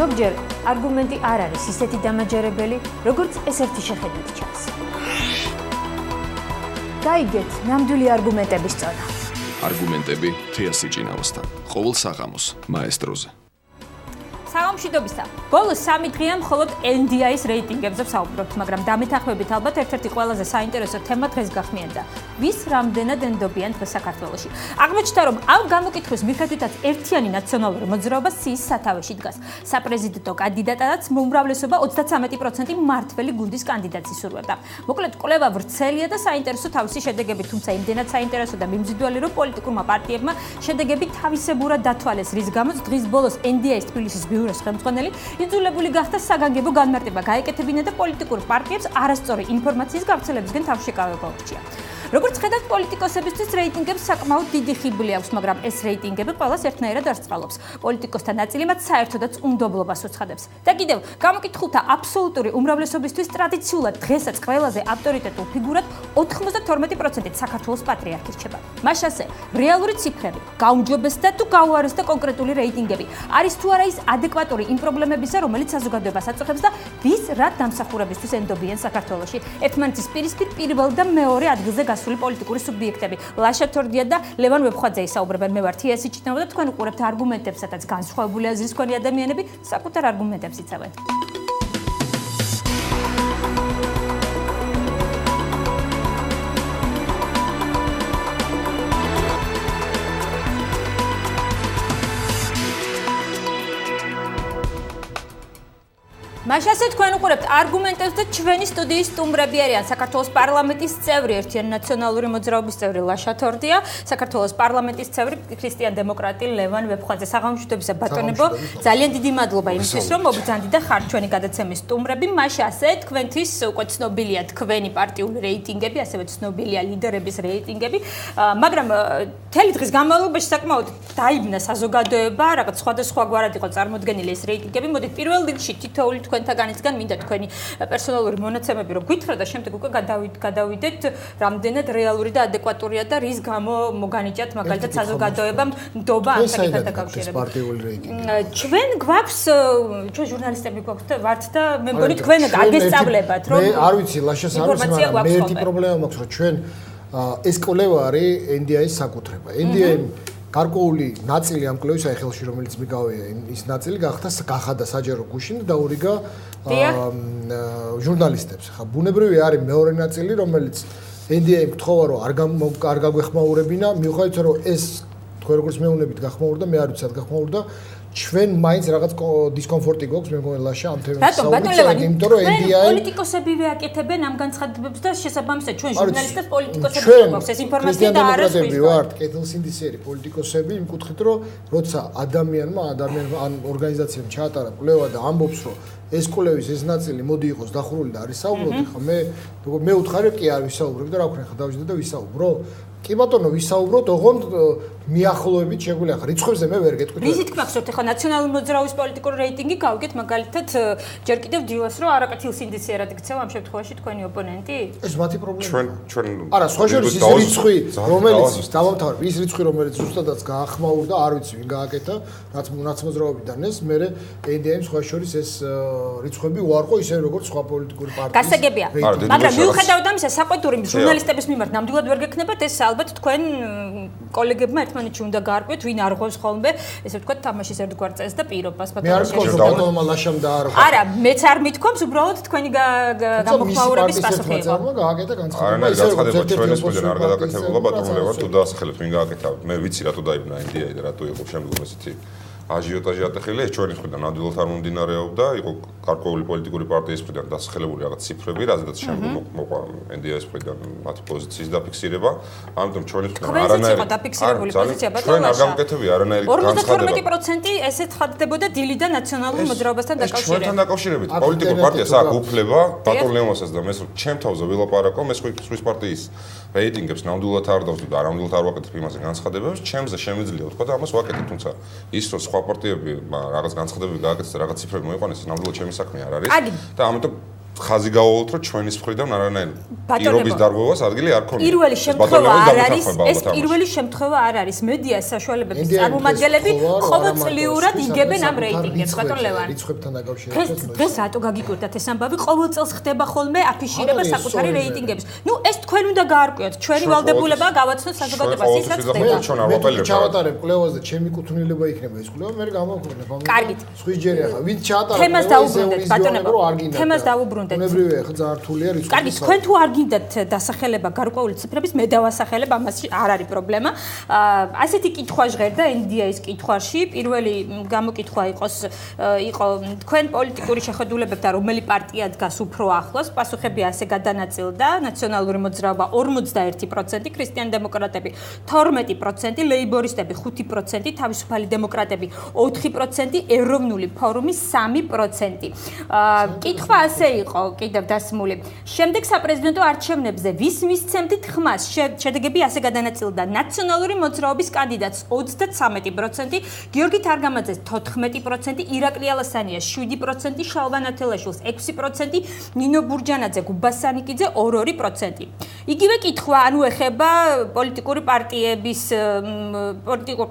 ზოგჯერ არგუმენტი არ არის ისეთი დამაჯერებელი, როგორც ეს ერთი შეხედვით ჩანს. გაიგეთ ნამდვილი არგუმენტების წონა. არგუმენტები თეასი ჭინავსთან. ყოველ საღამოს მაესტროზე. საღამოშვიდობისა. ბოლოს 3 დღეა მხოლოდ NDI-ის რეიტინგებზე ვსაუბრობთ, მაგრამ დამეთანხმებით ალბათ ერთ-ერთი ყველაზე საინტერესო თემა დღეს გახმიანდა. ვის რამდენად ენდობიან დღეს საქართველოში? აღმოჩნდა, რომ ამ გამოკითხვის მიხედვითაც ერთიანი ნაციონალური მოძრაობა სიის სათავეში დგას. საპრეზიდენტო კანდიდატადაც უმრავლესობა 33% მმართველი გუნდის კანდიდატს ისურვებდა. მოკლედ, კვლევა ვრცელია და საინტერესო თავისი შედეგები, თუმცა იმდენად საინტერესო და მიმზიდველი, რომ პოლიტიკურმა პარტიებმა შედეგები თავისებურად დათვალეს, რის გამოც დღის ბოლოს NDI-ის თბილისის ბიუროს ხელმძღვანელი იძულებული გახდა საგანგებო განმარტება გაეკეთებინა და პოლიტიკურ პარტიებს არასწორი ინფორმაციის გავრცელებისგან თავშეკავება ურჩია. როგორც ხედავთ, პოლიტიკოსებისთვის რეიტინგებს საკმაოდ დიდი ხიბლი აქვს, მაგრამ ეს რეიტინგები ყველას ერთნაირად არ სწავლობს. პოლიტიკოსთა ნაწილი მათ საერთოდაც უნდობლობას უცხადებს. და კიდევ, გამოკითხულთა აბსოლუტური უმრავლესობისთვის ტრადიციულად დღესაც ყველაზე ავტორიტეტულ ფიგურად 92%-ით საქართველოს პატრიარქი რჩება. მას ასე, რეალური ციფრები, გაუმჯობესდა თუ გაუარესდა კონკრეტული რეიტინგები, არის თუ არა ის ადეკვატური იმ პრობლემებისა, რომელიც საზოგადოებას აწუხებს და ვის რა დამსახურებისთვის ენდობიან საქართველოში. ერთმანეთის პირისპირ პირველ და მეორე ადგილზე გასული პოლიტიკური სუბიექტები. ლაშა თორდია და ლევან ვებხვაძე ისაუბრებენ. მე ვარ თიასი ჭიტნავა და თქვენ უყურებთ არგუმენტებსაც, განსხვავებული აზრის მქონე ადამიანები საკუთარ არგუმენტებს იცავენ. მაშასე თქვენ უყურებთ არგუმენტებს და ჩვენი სტუდიის სტუმრები არიან საქართველოს პარლამენტის წევრი, ერთიანი ნაციონალური მოძრაობის წევრი ლაშა თორდია, საქართველოს პარლამენტის წევრი ქრისტიან-დემოკრატი ლევან ვებხვაძე. საღამოშვიდობისა ბატონებო, ძალიან დიდი მადლობა იმისთვის, რომ მობრძანდი და ხართ ჩვენი გადაცემის სტუმრები. მაშასე თქვენთვის უკვე ცნობილია თქვენი პარტიული რეიტინგები, ასევე ცნობილია ლიდერების რეიტინგები, მაგრამ მთელი დღის განმავლობაში საკმაოდ დაიბნა საზოგადოება, რაღაც სხვადასხვაგვარად იყო წარმოდგენილი ეს რეიტინგები. მოდით პირველ რიგში თითოეული თქვენთაგანისგან მინდა თქვენი პერსონალური მონაცემები რომ გითხრა და შემდეგ უკვე გადავიდეთ რამდენად რეალური და ადეკვატურია და რის გამო მოგანიჭათ მაგალითად საზოგადოებამ ნდობა ამ საკითხთან დაკავშირებით. ჩვენ გვაქვს ჩვენ ჟურნალისტები გვაქვს ვართ და მე მგონი თქვენ აგესწავლებათ რომ მე არ ვიცი ლაშას არ ვიცი მაგრამ მე ერთი პრობლემა მაქვს რომ ჩვენ ეს კვლევა არის NDI-ის საკუთრება. NDI გარკვეული ნაწილი ამ კვლევის აი ხელში რომელიც მიგავია ის ნაწილი გახადა საჯარო გუშინ და დაურიგა ჟურნალისტებს. ხა ბუნებრივი არის მეორე ნაწილი რომელიც NDI-მ გთხოვა რომ არ გაგვეხმაურებინა მიუხედავად რომ ეს თქვენ როგორც მეუნებით გახმაურდა მე არ ვიცი რა გახმაურდა ჩვენ მაინც რაღაც დისკომფორტი გვაქვს მე მგონი ლაშა ამ თემის საუბრისას იმიტომ რომ NDI პოლიტიკოსებივე აკეთებენ ამ განცხადებებს და შესაბამისად ჩვენ ჟურნალისტებს პოლიტიკოსები გვაქვს ეს ინფორმაცია და არა სხვა ვართ კეთილსინდისიერი პოლიტიკოსები იმ კუთხით რომ როცა ადამიანმა ან ორგანიზაციამ ჩაატარა კვლევა და ამბობს რომ ეს კვლევის ეს ნაწილი მოდი იყოს დახურული და არის საუბრობდი ხო მე უთხარი კი არ ვისაუბრებ და რა ვქნა ხა დავждდა და ვისაუბრო კი ბატონო ვისაუბროთ ოღონდ მიახლოებით შეგვიძლია ხა რიცხვებზე მე ვერ გეტყვით რისი თქმა გსურთ ხა ნაციონალური მოძრაობის პოლიტიკური რეიტინგი გავიგეთ მაგალითად ჯერ კიდევ დილას რომ არაკეთილსინდისიერად იქცევა ამ შემთხვევაში თქვენი ოპონენტი ეს მათი პრობლემაა ჩვენ არა სხვა შორის ის რიცხვი რომელიც დავამთავრებ ის რიცხვი რომელიც ზუსტადაც გაახმაურდა არ ვიცი ვინ გააკეთა რაც ნაცმოძრაობიდან ეს მე NDI-მ სხვა შორის ეს რიცხვები უარყო ისე როგორც სხვა პოლიტიკური პარტიის გასაგებია მაგრამ მიუხედავად ამისა საყვედური ჟურნალისტების მიმართ ნამდვილად ვერ გექნებათ ეს ალბათ თქვენ კოლეგებმა ერთმანეთში უნდა გაარკვიოთ ვინ არღვევს ხოლმე ესე ვთქვათ თამაშის ერთგვარ წესს და პირობას მე არ ვქოს ბატონმა ლაშამ და არ არა მეც არ მithქვამს უბრალოდ თქვენი გამოხმაურების პასუხი იყო გააკეთა განცხადება ისე განცხადება ჩვენის მოდენ არ გადაკეთებულა ბატონო ლევან თუ დაასახელეთ ვინ გააკეთა მე ვიცი რატო დაიბნა NDI და რატო იყო შემდგომ ესეთი აჟიოტაჟი ატეხილი ეს ჩვენი მხრიდან ნამდვილად არ მომდინარეობდა იყო გარკვეული პოლიტიკური პარტიის მხრიდან დასახელებული რაღაც ციფრები რაზედაც შემდგომ მოყვა NDI-ის მხრიდან მათი პოზიციის დაფიქსირება ამიტომ ჩვენი მხრიდან არანაირი დაფიქსირებული პოზიცია ბატონო ჩვენ არ გამკეთებია არანაირი განცხადება 52% ესეთ ხდებოდა დილიდან ნაციონალურ მოძრაობასთან დაკავშირებით ჩვენთან დაკავშირებით პოლიტიკურ პარტიას აქვს უფლება ბატონ ლევანსაც და მეს ჩემ თავზე ვილაპარაკო მე სხვის პარტიის რეიტინგებს ნამდვილად არ დავსვი და არამდვილად არ ვაკეთებ იმაზე განცხადებებს ჩემზე შემიძლია ვთქვა და ამას ვაკეთებ თუმცა ის რომ სხვა პარტიები რაღაც განცხადებები გააკეთეს და რაღაც ციფრები მოიყვანეს ნამდვილად ჩემი საქმე არ არის და ამიტომ ხაზი გავავალოთ, რომ ჩვენის მხრიდან არანაირ პირობის დარღვევას ადგილი არ ქონია. პირველი შემთხვევა არ არის, ეს პირველი შემთხვევა არ არის. მედია საშუალებების წარმომადგენლები ყოველწლიურად იგებენ ამ რეიტინგებს, ბატონ ლევანი. რიცხვებთან დაკავშირებით. დღეს რატო გაგიკვირდათ ეს ამბავი? ყოველ წელს ხდება ხოლმე აფიშირება საკუთარი რეიტინგების. ნუ ეს თქვენ უნდა გაარკვიოთ. ჩვენი ვალდებულება გავაცნოთ საზოგადოებას ის რაც ხდება. ჩვენ არ ვაპელებ. ჩავატარებ კვლევაზე, ჩემი კუთვნილება იქნება ეს კვლევა, მე გამოვხურნებ. კარგით. სხვის ჯერი ახლა ვინც ჩაატარა თემას დაუბრუნდეთ, ბატონებო. თემას დაუბრუნდეთ. უნებრივია ხა ძალიან რთულია რიცხვი. კარგი, თქვენ თუ არ გინდათ დასახელება გარკვეული ციფრების, მე დავასახელებ, ამას არ არის პრობლემა. ასეთი კითხვა ჟღერდა NDI-ის კითხვაში. პირველი გამოკითხვა იყო თქვენ პოლიტიკური შეხედულებებთან რომელი პარტია დგას უფრო ახლოს? პასუხები ასე გადანაწილდა: ნაციონალური მოძრაობა 41%, ქრისტიანი დემოკრატები 12%, ლეიბორისტები 5%, თავისუფალი დემოკრატები 4%, ეროვნული ფორუმი 3%. კითხვა ასე იყო კიდევ დასმული. შემდეგ საპრეზიდენტო არჩევნებზე ვის მისცემთ ხმას? შედეგები ასე გადანაწილდა: ნაციონალური მოძრაობის კანდიდატს 33%, გიორგი თარგამაძეს 14%, ირაკლი ალასანიას 7%, შალვა ნათელაშვილს 6%, ნინო ბურჯანაძე გუბასანიკიძე 2%. იგივე კითხვა, ანუ ეხება პოლიტიკური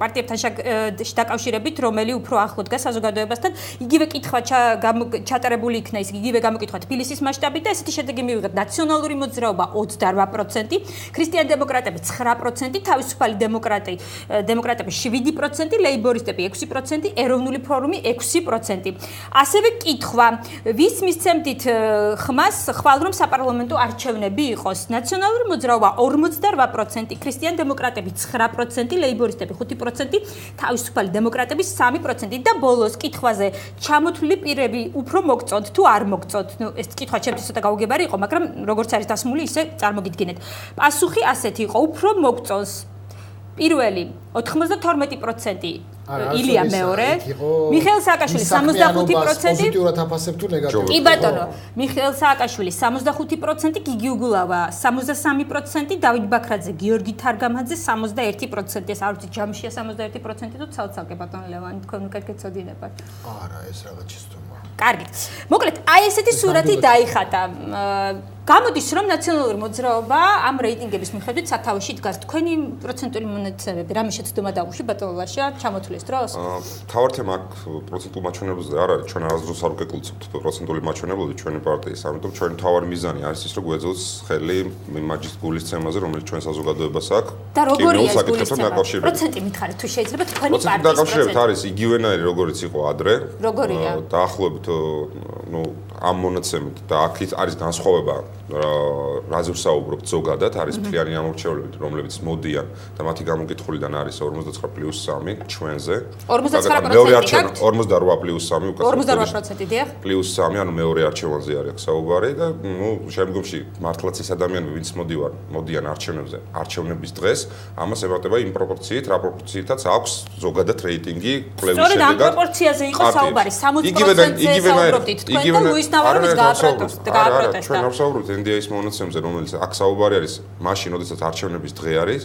პარტიებთან დაკავშირებით, რომელი უფრო ახლო დგას საზოგადოებასთან. იგივე კითხვა ჩატარებული იქნა ის იგივე გამოკითხვა თბილისის მასშტაბით და ესეთი შედეგი მივიღეთ: ნაციონალური მოძრაობა 28%, ქრისტიანი დემოკრატები 9%, თავისუფალი დემოკრატები 7%, ლეიბორისტები 6%, ეროვნული ფორუმი 6%. ასევე კითხვა, ვის მისცემთ ხმას ხვალ რომ საპარლამენტო არჩევნები იყოს? ნაციონალური მოძრაობა 48%, ქრისტიანი დემოკრატები 9%, ლეიბორისტები 5%, თავისუფალი დემოკრატები 3% და ბოლოს კითხვაზე ჩამოთვლილი პირები უფრო მოგწონთ თუ არ მოგწონთ? ნუ ეს კითხვა ჩემთვის ცოტა გაუგებარი იყო, მაგრამ როგორც არის დასმული, ისე წარმოგიდგინეთ. პასუხი ასეთი იყო: უფრო მოგწონს პირველი 92%, ილია მეორე, მიხეილ სააკაშვილი 65%, პოზიტიურად აფასებ თუ ნეგატიურად? კი ბატონო, მიხეილ სააკაშვილი 65%, გიგი უგულავა 63%, დავით ბაქრაძე, გიორგი თარგამაძე 61%. ეს არ ვიცი ჯამშია 61% თუ ცალ-ცალკე ბატონო ლევანი, თქვენ უკეთ გეცოდინებათ. არა, ეს რაღაც ჩისტომა. კარგით. მოკლედ, აი ესეთი სურათი დაიხატა. გამოდის რომ ნაციონალური მოძრაობა ამ რეიტინგების მიხედვით სათავეში დგას. თქვენი პროცენტული მონაცემები რამე შეცდომა დაუშვი ბატონო ლაშა ჩამოთვლის დროს? თავარ თემა აქ პროცენტულ მაჩვენებლებზე არ არის. ჩვენ არასდროს არ ვგეკლუცებთ პროცენტული მაჩვენებლები ჩვენი პარტიის. ამიტომ ჩვენი თავარი მიზანი არის ის, რომ გვეძლოს ხელი იმაჯის გულისცემაზე, რომელიც ჩვენ საზოგადოებას აქვს. და როგორია ეს გულისცემა? პროცენტი მითხარით თუ შეიძლება თქვენი პარტიის დაკავშირებით არის იგივენაირი როგორიც იყო ადრე. როგორია? დაახლოებით ამ მონაცემით და აქ არის განსხვავება რაზე ვსაუბრობთ ზოგადად არის მთლიანი ამორჩევლები რომლებიც მოდიან და მათი გამოკითხულიდან არის 49+3 ჩვენზე 49% 48+3 უკაცრავად 48% დიახ +3 ანუ მეორე არჩევანზე არის საუბარი და შემდგომში მართლაც ის ადამიანები ვინც მოდიან არჩევნებზე არჩევნების დღეს ამას ემატება იმ პროპორციით რა პროპორციითაც აქვს ზოგადად რეიტინგი კვლევის შედეგად სწორედ ამ პროპორციაზე იყო საუბარი 60%-ზე საუბრობდით თქვენ და ლუის ნავაროვის გააპროტესტა ჩვენ არ ვსაუბრობთ NDI-ის მონაცემებზე რომელიც აქ საუბარი არის მაშინ როდესაც არჩევნების დღე არის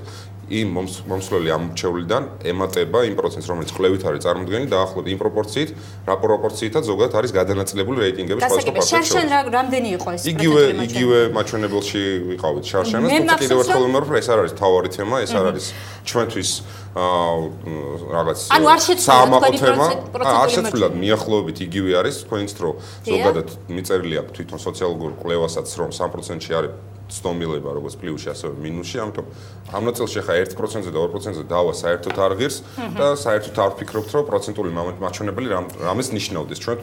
იმ მომსვლელი ამორჩევლიდან ემატება იმ პროცენტს რომელიც კვლევით არის წარმოდგენილი დაახლოებით იმ პროპორციით რა პროპორციითაც ზოგადად არის გადანაწილებული რეიტინგების სხვადასხვა პარტიებში შარშან რამდენი იყო ეს იგივე მაჩვენებელში ვიყავით შარშანას თუმცა კიდევ ერთხელ ვიმეორებ ეს არ არის თავარი თემა ეს არ არის ჩვენთვის რაღაც საამაყო თემა არ შეცვლილა მიახლოებით იგივე არის თქვენიც რომ ზოგადად მიწერილი აქვს თვითონ სოციალურ კვლევასაც რომ 3%-ში არის ცდომილება როგორც პლუსში ასევე მინუსში ამიტომ ამ ნაწილში ხა 1%-ზე და 2%-ზე დავა საერთოდ არ ღირს და საერთოდ არ ვფიქრობთ რომ პროცენტული მაჩვენებელი რამეს ნიშნავდეს ჩვენ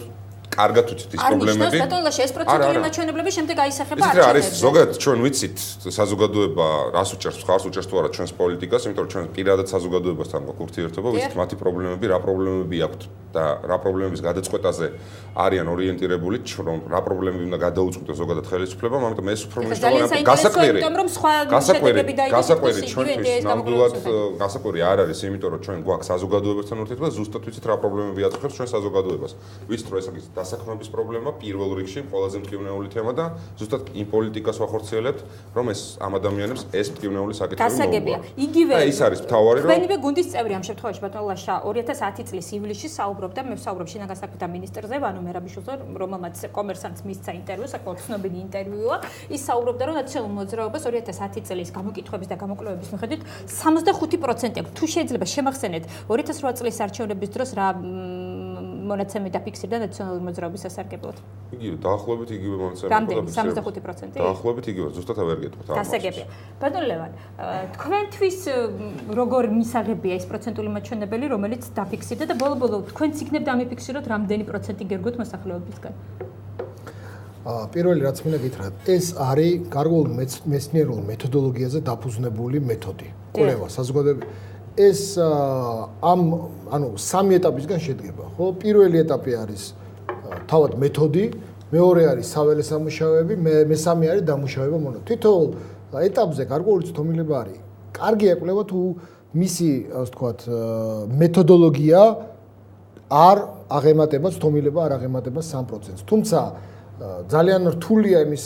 კარგად ვთქვით ის პრობლემები. არ ბატონლაშა ეს პროცენტული მაჩვენებლები შემდეგ აისახება არჩევნებზე. არის ზოგადად ჩვენ ვიცით საზოგადოება რას უჭერს, ხარს უჭერს თუ არა ჩვენს პოლიტიკას, იმიტომ რომ ჩვენ პირადად საზოგადოებასთან გვაქვს ურთიერთობა, ვიცით მათი პრობლემები, რა პრობლემები აქვთ და რა პრობლემების გადაწყვეტაზე არიან ორიენტირებული, რომ რა პრობლემები უნდა გადაუწყვეტოს ზოგადად ხელისუფლებამ, ამიტომ ეს უფრო მნიშვნელოვანია. გასაკვირი ჩვენთვის ნამდვილად გასაკვირი არ არის, იმიტომ რომ ჩვენ გვაქვს საზოგადოებასთან ურთიერთობა, ზუსტად ვიცით რა პრობლემები აწუხებს ჩვენ საზოგადოებას. ვიცით რომ ეს დასაქმების პრობლემა პირველ რიგში ყველაზე მტკივნეული თემა და ზუსტად იმ პოლიტიკას ვახორციელებთ, რომ ეს ამ ადამიანებს ეს მტკივნეული საკითხები გასაგებია. იგივე ის არის მთავარი რომ თქვენივე გუნდის წევრი ამ შემთხვევაში ბატონ ლაშა 2010 წლის ივლისში საუბრობდა მე ვსაუბრობ შინაგან საქმეთა მინისტრზე ვანო მერაბიშვილზე რომელმაც კომერსანტს მისცა ინტერვიუ საკმაოდ ცნობილი ინტერვიუა ის საუბრობდა რომ ნაციონალურ მოძრაობას 2010 წლის გამოკითხვების და გამოკვლევების მიხედვით 65% აქვს თუ შეიძლება შემახსენეთ 2008 წლის არჩევნების დროს რა მონაცემი დაფიქსირდა ნაციონალური მოძრაობის სასარგებლოდ. იგივე დაახლოებით იგივე მონაცემი. რამდენი 65%? დაახლოებით იგივე, ზუსტად ვერ გეტყვით. გასაგებია. ბატონ ლევან, თქვენთვის როგორ მისაღებია ეს პროცენტული მაჩვენებელი, რომელიც დაფიქსირდა და ბოლო-ბოლო თქვენ ციგნებ დამიფიქსიროთ რამდენი პროცენტი გერგოთ მოსახლეობისგან? პირველი რაც მინდა გითხრათ, ეს არის გარკვეულ მეცნიერულ მეთოდოლოგიაზე დაფუძნებული მეთოდი. კვლევა, საზოგადოება ეს ანუ სამი ეტაპისგან შედგება, ხო? პირველი ეტაპი არის თავად მეთოდი, მეორე არის საველე სამუშაოები, მესამე არის დამუშავება მონო. თითოეულ ეტაპზე გარკვეული ცდომილება არის. კარგია კვლევა თუ მისი, ასე ვთქვათ, მეთოდოლოგია არ აღემატება ცდომილება, არ აღემატება 3%-ს. თუმცა ძალიან რთულია იმის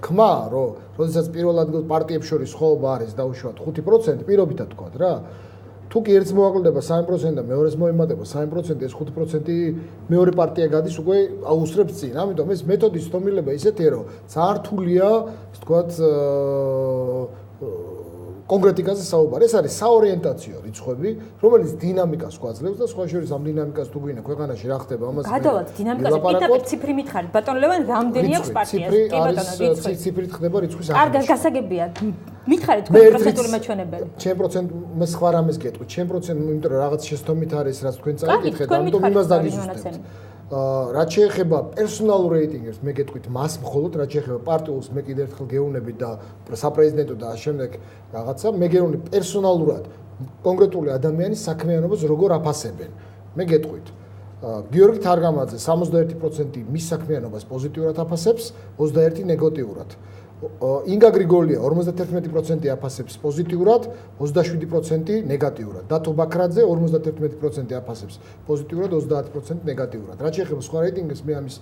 თქმა, რომ როდესაც პირველ ადგილს პარტიებს შორის ხოობა არის დაუშვათ 5%, პირობითად ვთქვათ რა. თუ კი ერთს მოაკლდება 3% და მეორეს მოემატება 3%, ეს 5% მეორე პარტია გადის უკვე აუსრებს წინ. ამიტომ ეს მეთოდის ცდომილება ისეთია, რომ ძალიან რთულია, ასე ვთქვათ, კონკრეტიკაზე საუბარი. ეს არის საორიენტაციო რიცხვები, რომელიც დინამიკას გვაძლევს და სხვა შორის ამ დინამიკას თუ გვინდა ქვეყანაში რა ხდება, ამას გადავალთ დინამიკაზე, პირდაპირ ციფრი მითხარით. ბატონ ლევან, რამდენი აქვს პარტიას? კი ბატონო, რიცხვი. ციფრით ხდება რიცხვის აღება. კარგად, გასაგებია. მითხარით თქვენ პროცენტული მაჩვენებელი. 10% მე სხვა რამეს გეტყვი, 10% იმიტომ რომ რაღაც შეცდომით არის, რაც თქვენ წაიკითხეთ, ამიტომ იმას დაგიზუსტებთ. რაც შეეხება პერსონალურ რეიტინგებს, მე გეტყვით მას მხოლოდ, რაც შეეხება პარტიულს, მე კიდევ ერთხელ გეუბნებით და საპრეზიდენტო და შემდეგ რაღაცა, მე გეუბნები პერსონალურად კონკრეტული ადამიანის საქმიანობას როგორ აფასებენ. მე გეტყვით გიორგი თარგამაძე 61% მის საქმიანობას პოზიტიურად აფასებს, 21% ნეგატიურად. ინგა გრიგოლია 51% აფასებს პოზიტიურად, 27% ნეგატიურად. დათო ბაქრაძე 51% აფასებს პოზიტიურად, 30% ნეგატიურად. რაც შეეხება სხვა რეიტინგებს, მე ამის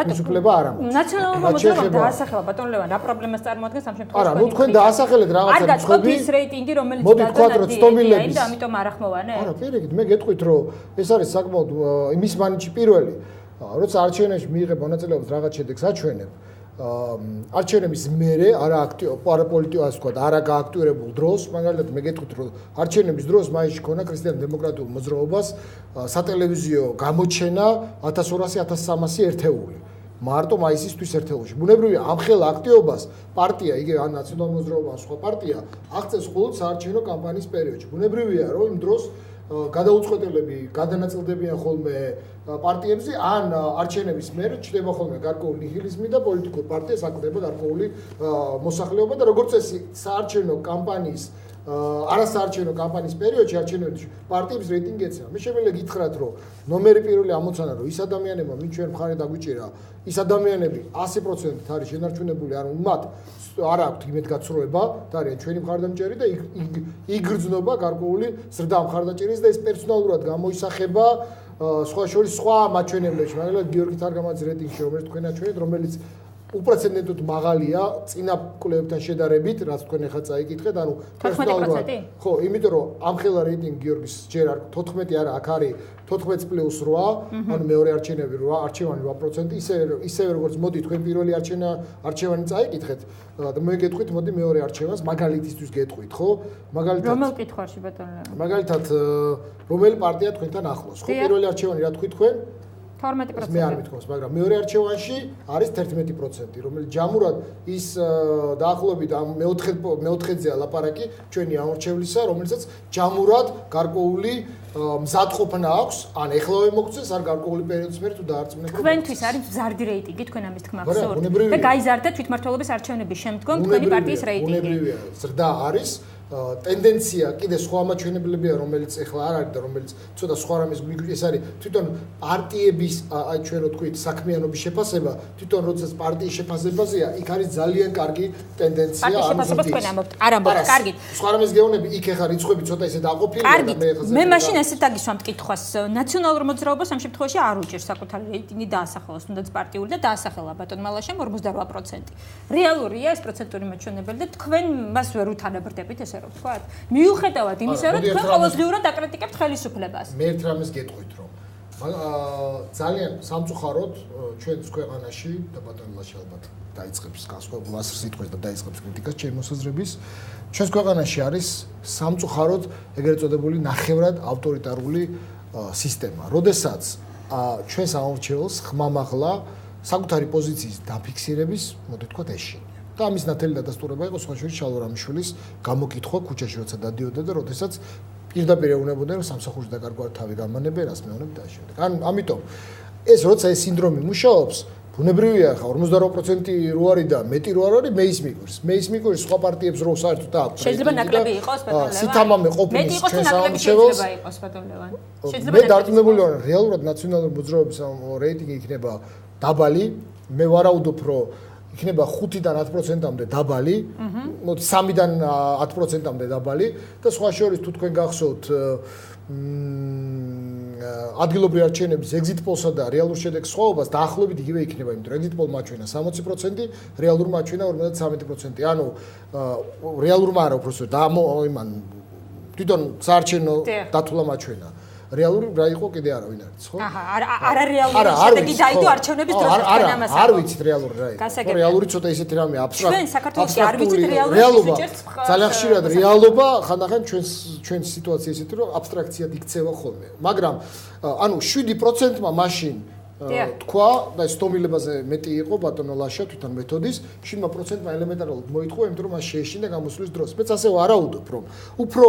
მისუფლება არ ამაქვს. ნაციონალურ მოძრაობას დაასახელა ბატონ ლევან, რა პრობლემას წარმოადგენს ამ შემთხვევაში? არა, ნუ თქვენ დაასახელეთ რაღაცა მცხები. ის რეიტინგი, რომელიც გადადადია და ამიტომ არ ახმოვანე? არა, პირიქით, მე გეტყვით, რომ ეს არის საკმაოდ იმის მანიჩი პირველი. როცა არჩევნებში მიიღებ მონაწილეობას რაღაც შედეგს აჩვენებ, არჩევნების მერე არაპოლიტიკურ, ასე ვთქვათ, არა გააქტიურებულ დროს, მაგალითად მე გეტყვით, რომ არჩევნების დროს მაისში ქონა ქრისტიან-დემოკრატიულ მოძრაობას სატელევიზიო გამოჩენა 1200-1300 ერთეული. მარტო მაისისთვის ერთეულში. ბუნებრივია, ამ ხელ აქტივობას პარტია, იგივე ან ნაციონალურ მოძრაობა, სხვა პარტია აღწევს მხოლოდ საარჩევნო კამპანიის პერიოდში. ბუნებრივია, რომ იმ დროს გადაუწყვეტელები გადანაწილდებიან ხოლმე პარტიებზე, ან არჩევნების მერე ჩნდება ხოლმე გარკვეული ნიჰილიზმი და პოლიტიკურ პარტიას აკლდება გარკვეული მოსახლეობა და როგორც წესი საარჩევნო კამპანიის არასაარჩევნო კამპანიის პერიოდში არჩევნებში პარტიების რეიტინგი ეცემა. მე შემიძლია გითხრათ, რომ ნომერი პირველი ამოცანა, რომ ის ადამიანებმა, ვინც ჩვენ მხარე დაგვიჭირა, ის ადამიანები 100%-ით არის შენარჩუნებული, ანუ მათ არ აქვთ იმედგაცრუება და არიან ჩვენი მხარდამჭერი და იგრძნობა გარკვეული ზრდა მხარდაჭერის და ეს პერსონალურად გამოისახება სხვა შორის სხვა მაჩვენებლებში, მაგალითად გიორგი თარგამაძის რეიტინგში, რომელიც თქვენ აჩვენეთ, რომელიც უპრეცედენტოდ მაღალია წინა კვლევებთან შედარებით, რაც თქვენ ახლა წაიკითხეთ, ანუ პერსონალურად. ხო, იმიტომ რომ ამ ხელა რეიტინგი გიორგის ჯერ არ 14 არა, აქ არის 14+8, ანუ მეორე არჩევნები 8, არჩევანი 8%, ისევე როგორც მოდი თქვენ პირველი არჩევანი წაიკითხეთ და მე გეტყვით, მოდი მეორე არჩევანს მაგალითისთვის გეტყვით, ხო? მაგალითად რომელ კითხვაში ბატონო? მაგალითად რომელი პარტია თქვენთან ახლოს? ხო, პირველი არჩევანი რა თქვით თქვენ? 12%. მე არ მithქოს, მაგრამ მეორე არჩევანში არის 11%, რომელიც ჯამურად ის დაახლოებით ამ მეოთხეძეა ლაპარაკი ჩვენი ამორჩევლისა, რომელსაც ჯამურად გარკვეული მზადყოფნა აქვს, ან ეხლავე მოგწეს, არ გარკვეული პერიოდის მერე თუ დაარწმუნებულ. თქვენთვის არის მზარდი რეიტინგი, თქვენ ამის თქმა გსურთ და გაიზარდა თვითმმართველობის არჩევნების შემდგომ თქვენი პარტიის რეიტინგი. ბუნებრივია, ზრდა არის. ტენდენცია კიდე სხვა მაჩვენებლებია, რომელიც ეხლა არ არის და რომელიც ცოტა სხვა რამის ეს არის თვითონ პარტიების აი ჩვენ რო თქვით საქმიანობის შეფასება, თვითონ როდესაც პარტიის შეფასებაზეა, იქ არის ძალიან კარგი ტენდენცია ამ შეფასებას თქვენ ამბობთ, არ ამბობთ, კარგით. სხვა რამის გეონები იქ ეხა რიცხვები ცოტა ისე დაყოფილია და მე მაშინ ესეთ აგისვამთ კითხვას. ნაციონალურ მოძრაობას ამ შემთხვევაში არ უჭერს საკუთარი რეიტინგი დაასახელოს, თუნდაც პარტიული და დაასახელა ბატონ მალაშემ 48%. რეალურია ეს პროცენტული მაჩვენებელი და თქვენ მას ვერ უთანაბრდებით ესე რომ ვთქვათ. მიუხედავად იმისა, რომ თქვენ ყოველდღიურად აკრიტიკებთ ხელისუფლებას. მე ერთ რამეს გეტყვით, რომ ძალიან სამწუხაროდ ჩვენს ქვეყანაში და ბატონ მალაშე ალბათ დაიწყებს განსხვავებულ ასრს იტყვეს და დაიწყებს კრიტიკას ჩემი მოსაზრების. ჩვენს ქვეყანაში არის სამწუხაროდ ეგრეთ წოდებული ნახევრად ავტორიტარული სისტემა. როდესაც ჩვენ სამორჩეულს ხმამაღლა საკუთარი პოზიციის დაფიქსირების, მოდი თქვათ, ეშინია. და ამის ნათელი დადასტურება იყო სხვა შორის შალვა რამიშვილის გამოკითხვა ქუჩაში, როცა დადიოდა და როდესაც პირდაპირ ეუბნებოდა, რომ სამსახურში დაკარგვარ თავი გამანებენ, რას მეუბნებ და შემდეგ. ამიტომ ეს როცა ეს სინდრომი მუშაობს, ბუნებრივია ხა 48% რო არის და მეტი რო არ არის, მე ის მიგვირს. მე ის მიგვირს სხვა პარტიებს რო საერთოდ აქვს. შეიძლება ნაკლები იყოს ბატონ ლევან. სითამამე ყოფილის ჩვენ სამშევოს. შეიძლება იყოს ბატონ ლევან. მე დარწმუნებული ვარ, რეალურად ნაციონალური მოძრაობის რეიტინგი იქნება დაბალი. მე ვარაუდობ, რომ იქნება 5-დან 10%-მდე დაბალი, მოდი 3-დან 10%-მდე დაბალი და სხვა შორის თუ თქვენ გახსოვთ ადგილობრივი არჩევნების exit poll-სა და რეალურ შედეგს სხვაობას დაახლოებით იგივე იქნება, იმიტომ რომ exit poll მაჩვენა 60%, რეალურ მაჩვენა 53%. ანუ რეალურმა არა უბრალოდ იმან თვითონ საარჩევნო დათულა მაჩვენა. რეალური რა იყო კიდე არა ვინ არის ხო? არა რეალური შედეგი დაიდო არჩევნების დროს თქვენ ამას არ ვიცით რეალური რა იყო. რეალური ცოტა ისეთი რამე აბსტრაქტული. ჩვენ საქართველოში არ ვიცით რეალობა. ძალიან ხშირად რეალობა ხანდახან ჩვენს სიტუაცია ისეთი რომ აბსტრაქციად იქცევა ხოლმე. მაგრამ ანუ 7%-მა მაშინ თქვა და სტომილებაზე მეტი იყო ბატონო ლაშა თვითონ მეთოდის 7%-მა ელემენტარულად მოითხოვა, იმიტომ რომ მას შეეშინა გამოსვლის დროს. მეც ასე ვარაუდობ, რომ უფრო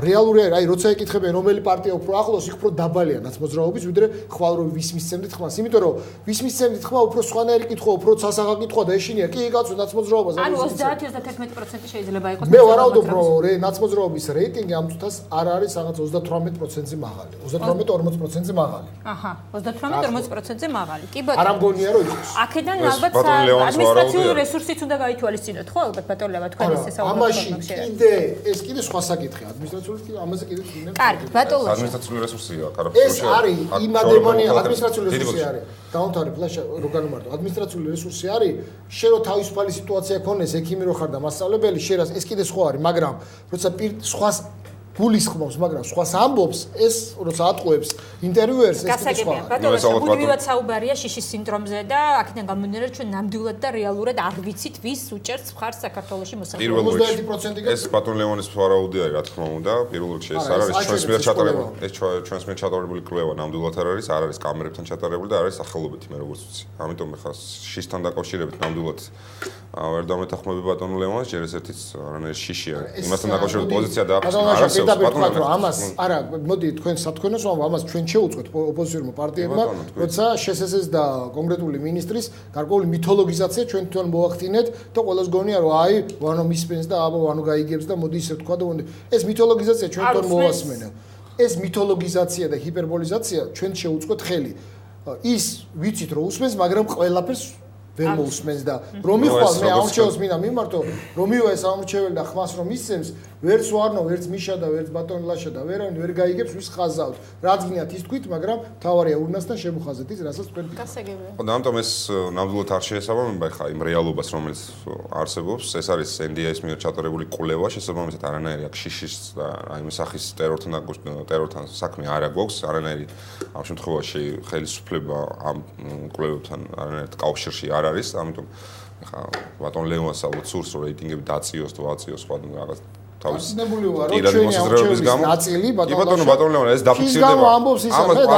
რეალური აი როცა ეკითხებენ რომელი პარტია უფრო ახლოს, იქ უფრო დაბალია ნაცმოძრაობის, ვიდრე ხვალ რომ ვის მისცემდით ხმას. იმიტომ რომ ვის მისცემდით ხმა უფრო სხვანაირი კითხვა, უფრო სასახა კითხვა და ეშინია. კი კაცო ნაცმოძრაობას ანუ 30-31% შეიძლება იყოს. მე ვარაუდობ, რომ ნაცმოძრაობის რეიტინგი ამ წუთას არ არის რაღაც 38%-ზე მაღალი. 38-40%-ზე მაღალი. აჰა, 38-40%-ზე მაღალი. კი ბატონო. არ ამგონია რომ იყოს. აქედან ალბათ ადმინისტრაციული რესურსიც უნდა გაითვალისწინოთ, ხო? ალბათ ბატონ ლევა თქვენ ესე საუბრობთ. ამაში კიდე ეს კიდე სხვა საკითხია. ადმინისტრაციული კიდე ამაზე კიდე ვინმე. კარგი, ბატონ ლაშა. ადმინისტრაციული რესურსია, ეს არის იმ ადამიანის ადმინისტრაციული რესურსი არის. დაუნთარი ფლაშა რო განმარტო. ადმინისტრაციული რესურსი არის, შენ რო თავისუფალი სიტუაცია ქონდეს, ექიმი რო ხარ და მასწავლებელი, შენ ეს კიდე სხვა არის, მაგრამ როცა სხვა გულისხმობს, მაგრამ სხვას ამბობს, ეს როცა ატყუებს ინტერვიუერს ეს კიდე სხვა. ბატონო, გულივად საუბარია შიშის სინდრომზე და აქედან გამომდინარე ჩვენ ნამდვილად და რეალურად არ ვიცით ვის უჭერს მხარს საქართველოში მოსახლეობას. 51% ეს ბატონ ლევანის ვარაუდი არის, რა თქმა უნდა, პირველ რიგში ეს არ არის ჩვენს მიერ ჩატარებული, ეს ჩვენს მიერ ჩატარებული კვლევა ნამდვილად არ არის კამერებთან ჩატარებული და არის სახელობითი, მე როგორც ვიცი. ამიტომ ხა შისთან დაკავშირებით ნამდვილად ვერ დამეთანხმები ბატონ ლევანს, ჯერ ესეთიც არანაირი შიში არის. იმასთან დაკავშირებით პოზიცია დააქვს. ამას არა მოდი თქვენ სათქვენოს ამას ჩვენ შევუწყვეთ ოპოზიციურმა პარტიებმა, როცა შესესეს და კონკრეტული მინისტრის გარკვეული მითოლოგიზაცია ჩვენ თვითონ მოახდინეთ და ყველას გონია რომ აი ვანო მისმენს და აბა ვანო გაიგებს და მოდი ისე თქვა და ეს მითოლოგიზაცია ჩვენ თვითონ მოვასმენე. ეს მითოლოგიზაცია და ჰიპერბოლიზაცია ჩვენ შევუწყვეთ ხელი. ის ვიცით რომ უსმენს, მაგრამ ყველაფერს ვერ მოусმენს და რომ მიხვალ მე აურჩევს მინდა მიმართო რომ მივა ეს აურჩეველი და ხმას რომ ისცემს ვერც ვარნო ვერც მიშა და ვერც ბატონ ლაშა და ვერავინ ვერ გაიგებს ვის ხაზავთ რაც გინათ ის თქვით მაგრამ თავარია ურნასთან შემოხაზეთ ის რასაც თქვენ გასაგებია ხო და ამიტომ ეს ნამდვილად არ შეესაბამება ხა იმ რეალობას რომელიც არსებობს ეს არის NDI-ის მიერ ჩატარებული კვლევა შესაბამისად არანაირი აქ შიშის და აი მსახის ტერორთან საქმე არ აქვს არანაირი ამ შემთხვევაში ხელისუფლება ამ კვლევებთან არანაირ კავშირში არ არის ამიტომ ხა ბატონ ლევანს ალბათ სურს რომ რეიტინგები დაწიოს თუ აწიოს სხვა რაღაც თავის ჩვენი აურჩევლის ნაწილი ბატონ ლევან ეს დაფიქსირდება ამას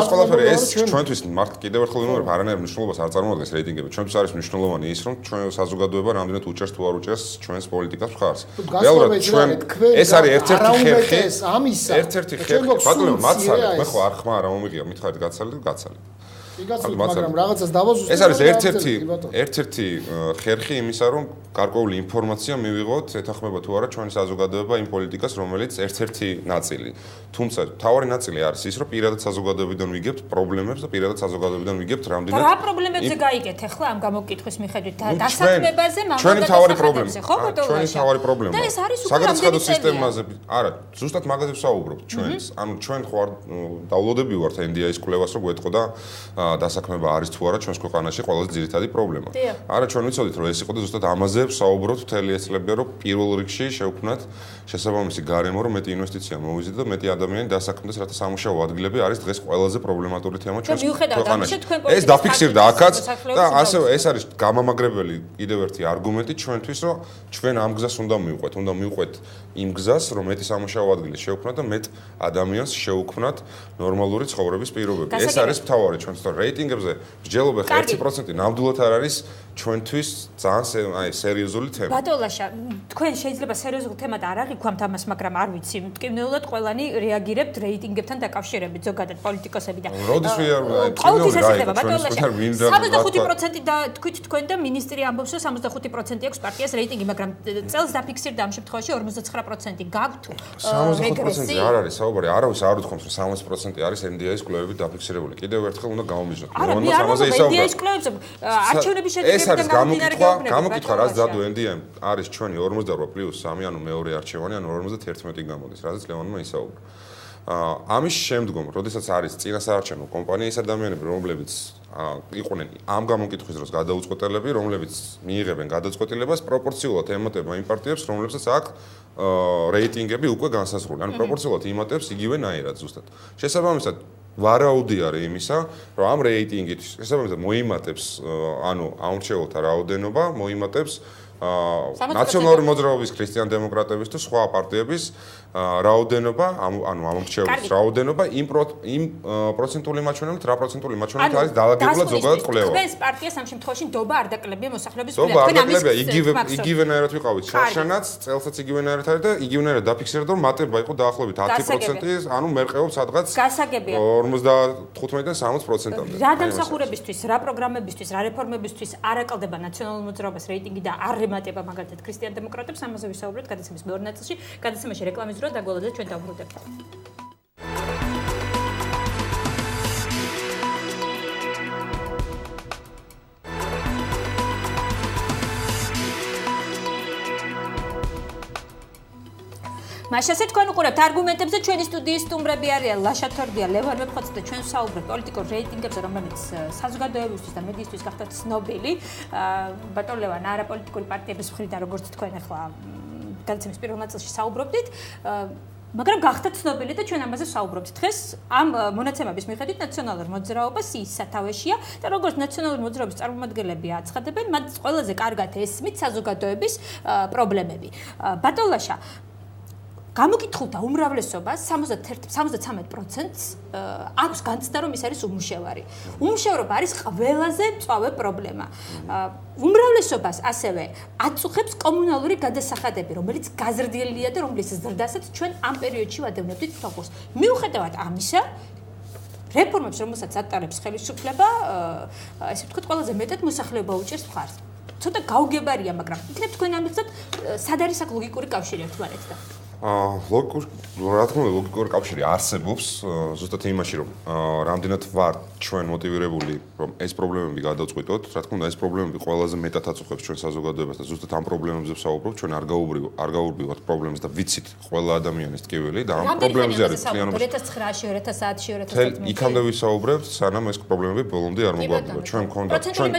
ყველაფერი ეს ჩვენთვის მართ კიდევ ერთხელ ვიმეორებ არანაირ მნიშვნელობას არ წარმოადგენს რეიტინგები ჩვენთვის არის მნიშვნელოვანი ის რომ ჩვენ საზოგადოება რამდენად უჭერს თუ არ უჭერს ჩვენს პოლიტიკას მხარს რეალურად ჩვენ ეს არის ერთ-ერთი ხერხი ბატონ ლევან მაცალეთ მე ხო არ ხმა რა მომიგია მითხარით გაცალეთ მაგრამ რაღაცას დავაზუსტებ. ეს არის ერთ-ერთი ხერხი იმისა, რომ გარკვეული ინფორმაცია მივიღოთ, ეთანხმება თუ არა ჩვენი საზოგადოება იმ პოლიტიკას, რომელიც ერთ-ერთი ნაწილი. თუმცა თავარი ნაწილი არის ის, რომ პირადად საზოგადოებიდან ვიგებთ პრობლემებს და პირადად საზოგადოებიდან ვიგებთ რამდენად რა პრობლემებზე გაიგეთ ახლა ამ გამოკითხვის მიხედვით დასაქმებაზე, ჩვენი თავარი პრობლემა. ჩვენი თავარი პრობლემა. და ეს არის საგადასახადო სისტემაზე. არა, ზუსტად მაგაზე ვსაუბრობთ ჩვენს. ანუ ჩვენ ხო არ დავლოდები ვართ NDI-ის კვლევას, რომ გვეთყო და დასაქმება არის თუ არა ჩვენს ქვეყანაში ყველაზე ძირითადი პრობლემა. არა, ჩვენ ვიცოდით, რომ ეს იყო და ზუსტად ამაზე ვსაუბრობთ მთელი ეს წლები, რომ პირველ რიგში შევქმნათ შესაბამისი გარემო, რომ მეტი ინვესტიცია მოვიზიდეთ და მეტი ადამიანი დასაქმდეს, რათა სამუშაო ადგილები არის დღეს ყველაზე პრობლემატური თემა ჩვენს ქვეყანაში. ეს დაფიქსირდა აქაც და ასევე ეს არის გამამაგრებელი კიდევ ერთი არგუმენტი ჩვენთვის, რომ ჩვენ ამ გზას უნდა მივყვეთ იმ გზას, რომ მეტი სამუშაო ადგილი შევქმნათ და მეტ ადამიანს შევქმნათ ნორმალური ცხოვრების პირობები. ეს არის მთავარი ჩვენთვის. რეიტინგებზე მსჯელობა 1% ნამდვილად არ არის ჩვენთვის ძალიან სერიოზული თემა. ბატონლაშა, თქვენ შეიძლება სერიოზულ თემად არ აღიქვამთ ამას, მაგრამ არ ვიცი, მტკივნეულად ყველანი რეაგირებთ რეიტინგებთან დაკავშირებით, ზოგადად პოლიტიკოსები და როდის ყოველთვის ეს ხდება, ბატონლაშა. 75% და თქვით თქვენ და მინისტრი ამბობს, რომ 75% აქვს პარტიას რეიტინგი, მაგრამ წელს დაფიქსირდა ამ შემთხვევაში 49% გაქვთ რეგრესი. 75% არ არის საუბარი, არავის არ უთქვამს, რომ 60% არის NDI-ის კვლევებით დაფიქსირებული. კიდევ ერთხელ უნდა გავამიჯნოთ. ამაზე ისაუბრებთ. NDI-ის კვლევებზე არჩევნების ეს არის გამოკითხვა, რაც დადო NDI არის ჩვენი 48+3, ანუ მეორე არჩევანი, ანუ 51 გამოდის, რაზეც ლევანმა ისაუბრა. ამის შემდგომ, როდესაც არის წინასაარჩევნო კომპანიის ადამიანები, რომლებიც იყვნენ ამ გამოკითხვის დროს გადაუწყვეტელები, რომლებიც მიიღებენ გადაწყვეტილებას პროპორციულად ემატება იმ პარტიებს, რომლებსაც აქვს რეიტინგები უკვე განსაზღვრული. ანუ პროპორციულად იმატებს იგივენაირად ზუსტად. შესაბამისად ვარაუდი არის იმისა, რომ ამ რეიტინგით შესაბამისად მოიმატებს, ანუ ამორჩეულთა რაოდენობა მოიმატებს ნაციონალური მოძრაობის, ქრისტიან-დემოკრატების თუ სხვა პარტიების რაოდენობა, ანუ ამორჩეულის რაოდენობა იმ პროცენტული მაჩვენებლით, რა პროცენტული მაჩვენებლით არის დაალაგებულად ზოგადად კვლევა. თქვენს პარტიას ამ შემთხვევაში ნდობა არ დაკლებია მოსახლეობის მიერ. თქვენ ამის იგივენაირად ვიყავით შარშანაც, წელსაც იგივენაირად არის და იგივენაირად დაფიქსირდა, რომ მატება იყო დაახლოებით 10%, ანუ მერყეობს სადღაც 55-დან 60%-მდე. რა დამსახურებისთვის, რა პროგრამებისთვის, რა რეფორმებისთვის არ აკლდება ნაციონალურ მოძრაობას რეიტინგი და არ ემატება მაგალითად ქრისტიან-დემოკრატებს, ამაზე ვისაუბრეთ გადაცემის მეორე ნაწილში. გადაცემაში რეკლამის დროს დაგვალოდეთ ჩვენ დავბრუნდებთ. მაშასე თქვენ უყურებთ არგუმენტებზე ჩვენი სტუდიის სტუმრები არიან ლაშა თორდია, ლევან მეფხოცი და ჩვენ საუბრობთ პოლიტიკურ რეიტინგებზე, რომელიც საზოგადოებისთვის და მედიისთვის გახდა ცნობილი. ბატონ ლევან, არაპოლიტიკური პარტიების მხრიდან როგორც თქვენ ახლა გადაცემის პირველ ნაწილში საუბრობდით, მაგრამ გახდა ცნობილი და ჩვენ ამაზე საუბრობთ. დღეს ამ მონაცემების მიხედვით ნაციონალურ მოძრაობას ის სათავეშია და როგორც ნაციონალური მოძრაობის წარმომადგენლები აცხადებენ, მათ ყველაზე კარგად ესმით საზოგადოების პრობლემები. ბატონ ლაშა, გამოკითხულთა უმრავლესობას 73%-ს აქვს განცდა, რომ ის არის უმუშევარი. უმუშევრობა არის ყველაზე მწვავე პრობლემა. უმრავლესობას ასევე აწუხებს კომუნალური გადასახადები, რომელიც გაზრდილია და რომლის ზრდასაც ჩვენ ამ პერიოდში ვადევნებდით ფოკუსს. მიუხედავად ამისა, რეფორმებს, რომელსაც ატარებს ხელისუფლება, ესე ვთქვათ, ყველაზე მეტად მოსახლეობა უჭერს მხარს. ცოტა გაუგებარია, მაგრამ იქნებ თქვენ ამბობთ, სად არის აქ ლოგიკური კავშირი ერთმანეთთან? რა თქმა უნდა ლოგიკური კავშირი არსებობს ზუსტად იმაში რომ რამდენად ვარ ჩვენ მოტივირებული რომ ეს პრობლემები გადავწყვიტოთ რა თქმა უნდა ეს პრობლემები ყველაზე მეტად აწუხებს ჩვენ საზოგადოებას და ზუსტად ამ პრობლემებზე ვსაუბრობ ჩვენ არ გაუბრივართ პრობლემებს და ვიცით ყველა ადამიანის ტკივილი და ამ პრობლემებზე არის მთლიანობაში 2009-ში 2010-ში 2011-ში იქამდე ვისაუბრებთ სანამ ეს პრობლემები ბოლომდე არ მოგვაგდება ჩვენ მქონდა ჩვენ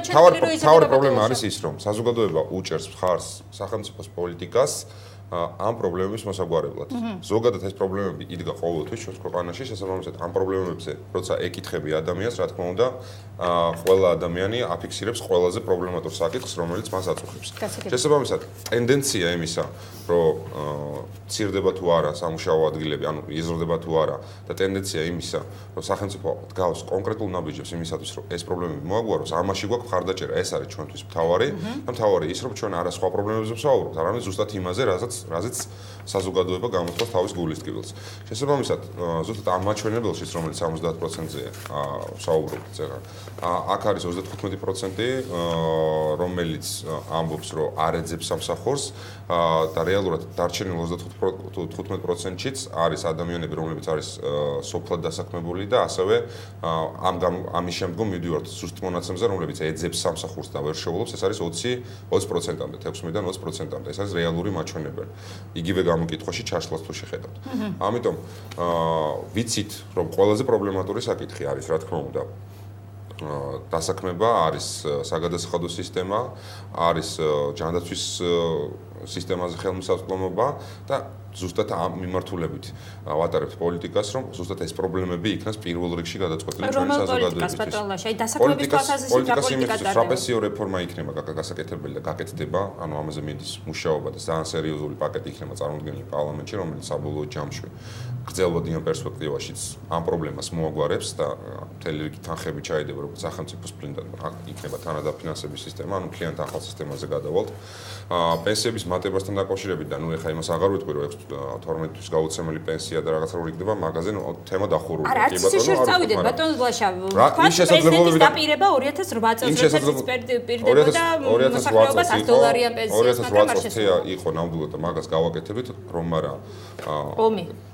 თავი პრობლემა არის ის რომ საზოგადოება უჭერს მხარს სახელმწიფოს პოლიტიკას ამ პრობლემების მოსაგვარებლად. ზოგადად ეს პრობლემები იდგა ყოველთვის ჩვენს ქვეყანაში, შესაბამისად ამ პრობლემებზე, როცა ეკითხები ადამიანს, რა თქმა უნდა, ყველა ადამიანი აფიქსირებს ყველაზე პრობლემატურ საკითხს, რომელიც მას აწუხებს. შესაბამისად, ტენდენცია იმისა, რომ ცირდება თუ არა სამუშაო ადგილები, ანუ იზრდება თუ არა და ტენდენცია იმისა, რომ სახელმწიფო დგავს კონკრეტულ ნაბიჯებს იმისათვის, რომ ეს პრობლემები მოაგვაროს, ამაში გვაქვს მხარდაჭერა, ეს არის ჩვენთვის მთავარი და მთავარი ის, რომ ჩვენ არა სხვა პრობლემებზე ვსაუბრობთ, არამედ ზუსტად იმაზე, რასაც რაზეც საზოგადოება გამოთქვას თავის გულისწყვილს. შესაბამისად, ზუსტად ამ მაჩვენებელშიც, რომელიც 70%-ზე საუბრობთ წერა, აქ არის 35%, რომელიც ამბობს, რომ არ ეძებს სამსახურს და რეალურად დარჩენილ 35%-იც არის ადამიანები, რომლებიც არის სოფლად დასაქმებული და ასევე ამის შემდგომ მივდივართ ზუსტ მონაცემზე, რომლებიც ეძებს სამსახურს და ვერ შეულობს, ეს არის 20%-მდე, 16-დან 20%-მდე. ეს არის რეალური მაჩვენებელი. იგივე გამოკითხვაში ჩაშლას თუ შეხედავთ. ამიტომ ვიცით, რომ ყველაზე პრობლემატური საკითხი არის, რა თქმა უნდა, დასაქმება, არის საგადასახადო სისტემა, არის ჯანდაცვის სისტემაზე ხელმისაწვდომობა და ზუსტად ამ მიმართულებით ვატარებთ პოლიტიკას, რომ ზუსტად ეს პრობლემები იქნას პირველ რიგში გადაწყვეტილი ჩვენი საზოგადოებისთვის. პოლიტიკას ტრაპეციო რეფორმა იქნება გასაკეთებელი და გაკეთდება, ანუ ამაზე მიდის მუშაობა და ძალიან სერიოზული პაკეტი იქნება წარმოდგენილი პარლამენტში, რომელიც საბოლოო ჯამში გრძელვადიან პერსპექტივაშიც ამ პრობლემას მოაგვარებს და მთელი რიგი თანხები ჩაედება, როგორც სახელმწიფოს მხრიდან იქნება თანადაფინანსების სისტემა, ანუ მთლიან ახალ სისტემაზე გადავალთ. პენსიების მატებასთან დაკავშირებით და ნუ ეხა იმას აღარ ვიტყვი, რომ 12 თვის გაუცემელი პენსია და რაღაცა რო იქნება, მაგაზე თემა დახურული. არა, არც ისე წავიდეთ ბატონ ლაშა. პრეზიდენტის დაპირება 2008 წელს როდესაც პირდება და მოსახლეობას $100 პენსიას მაგრამ არ შესულა. იყო ნამდვილად და მაგას გავაკეთებით, რომ არა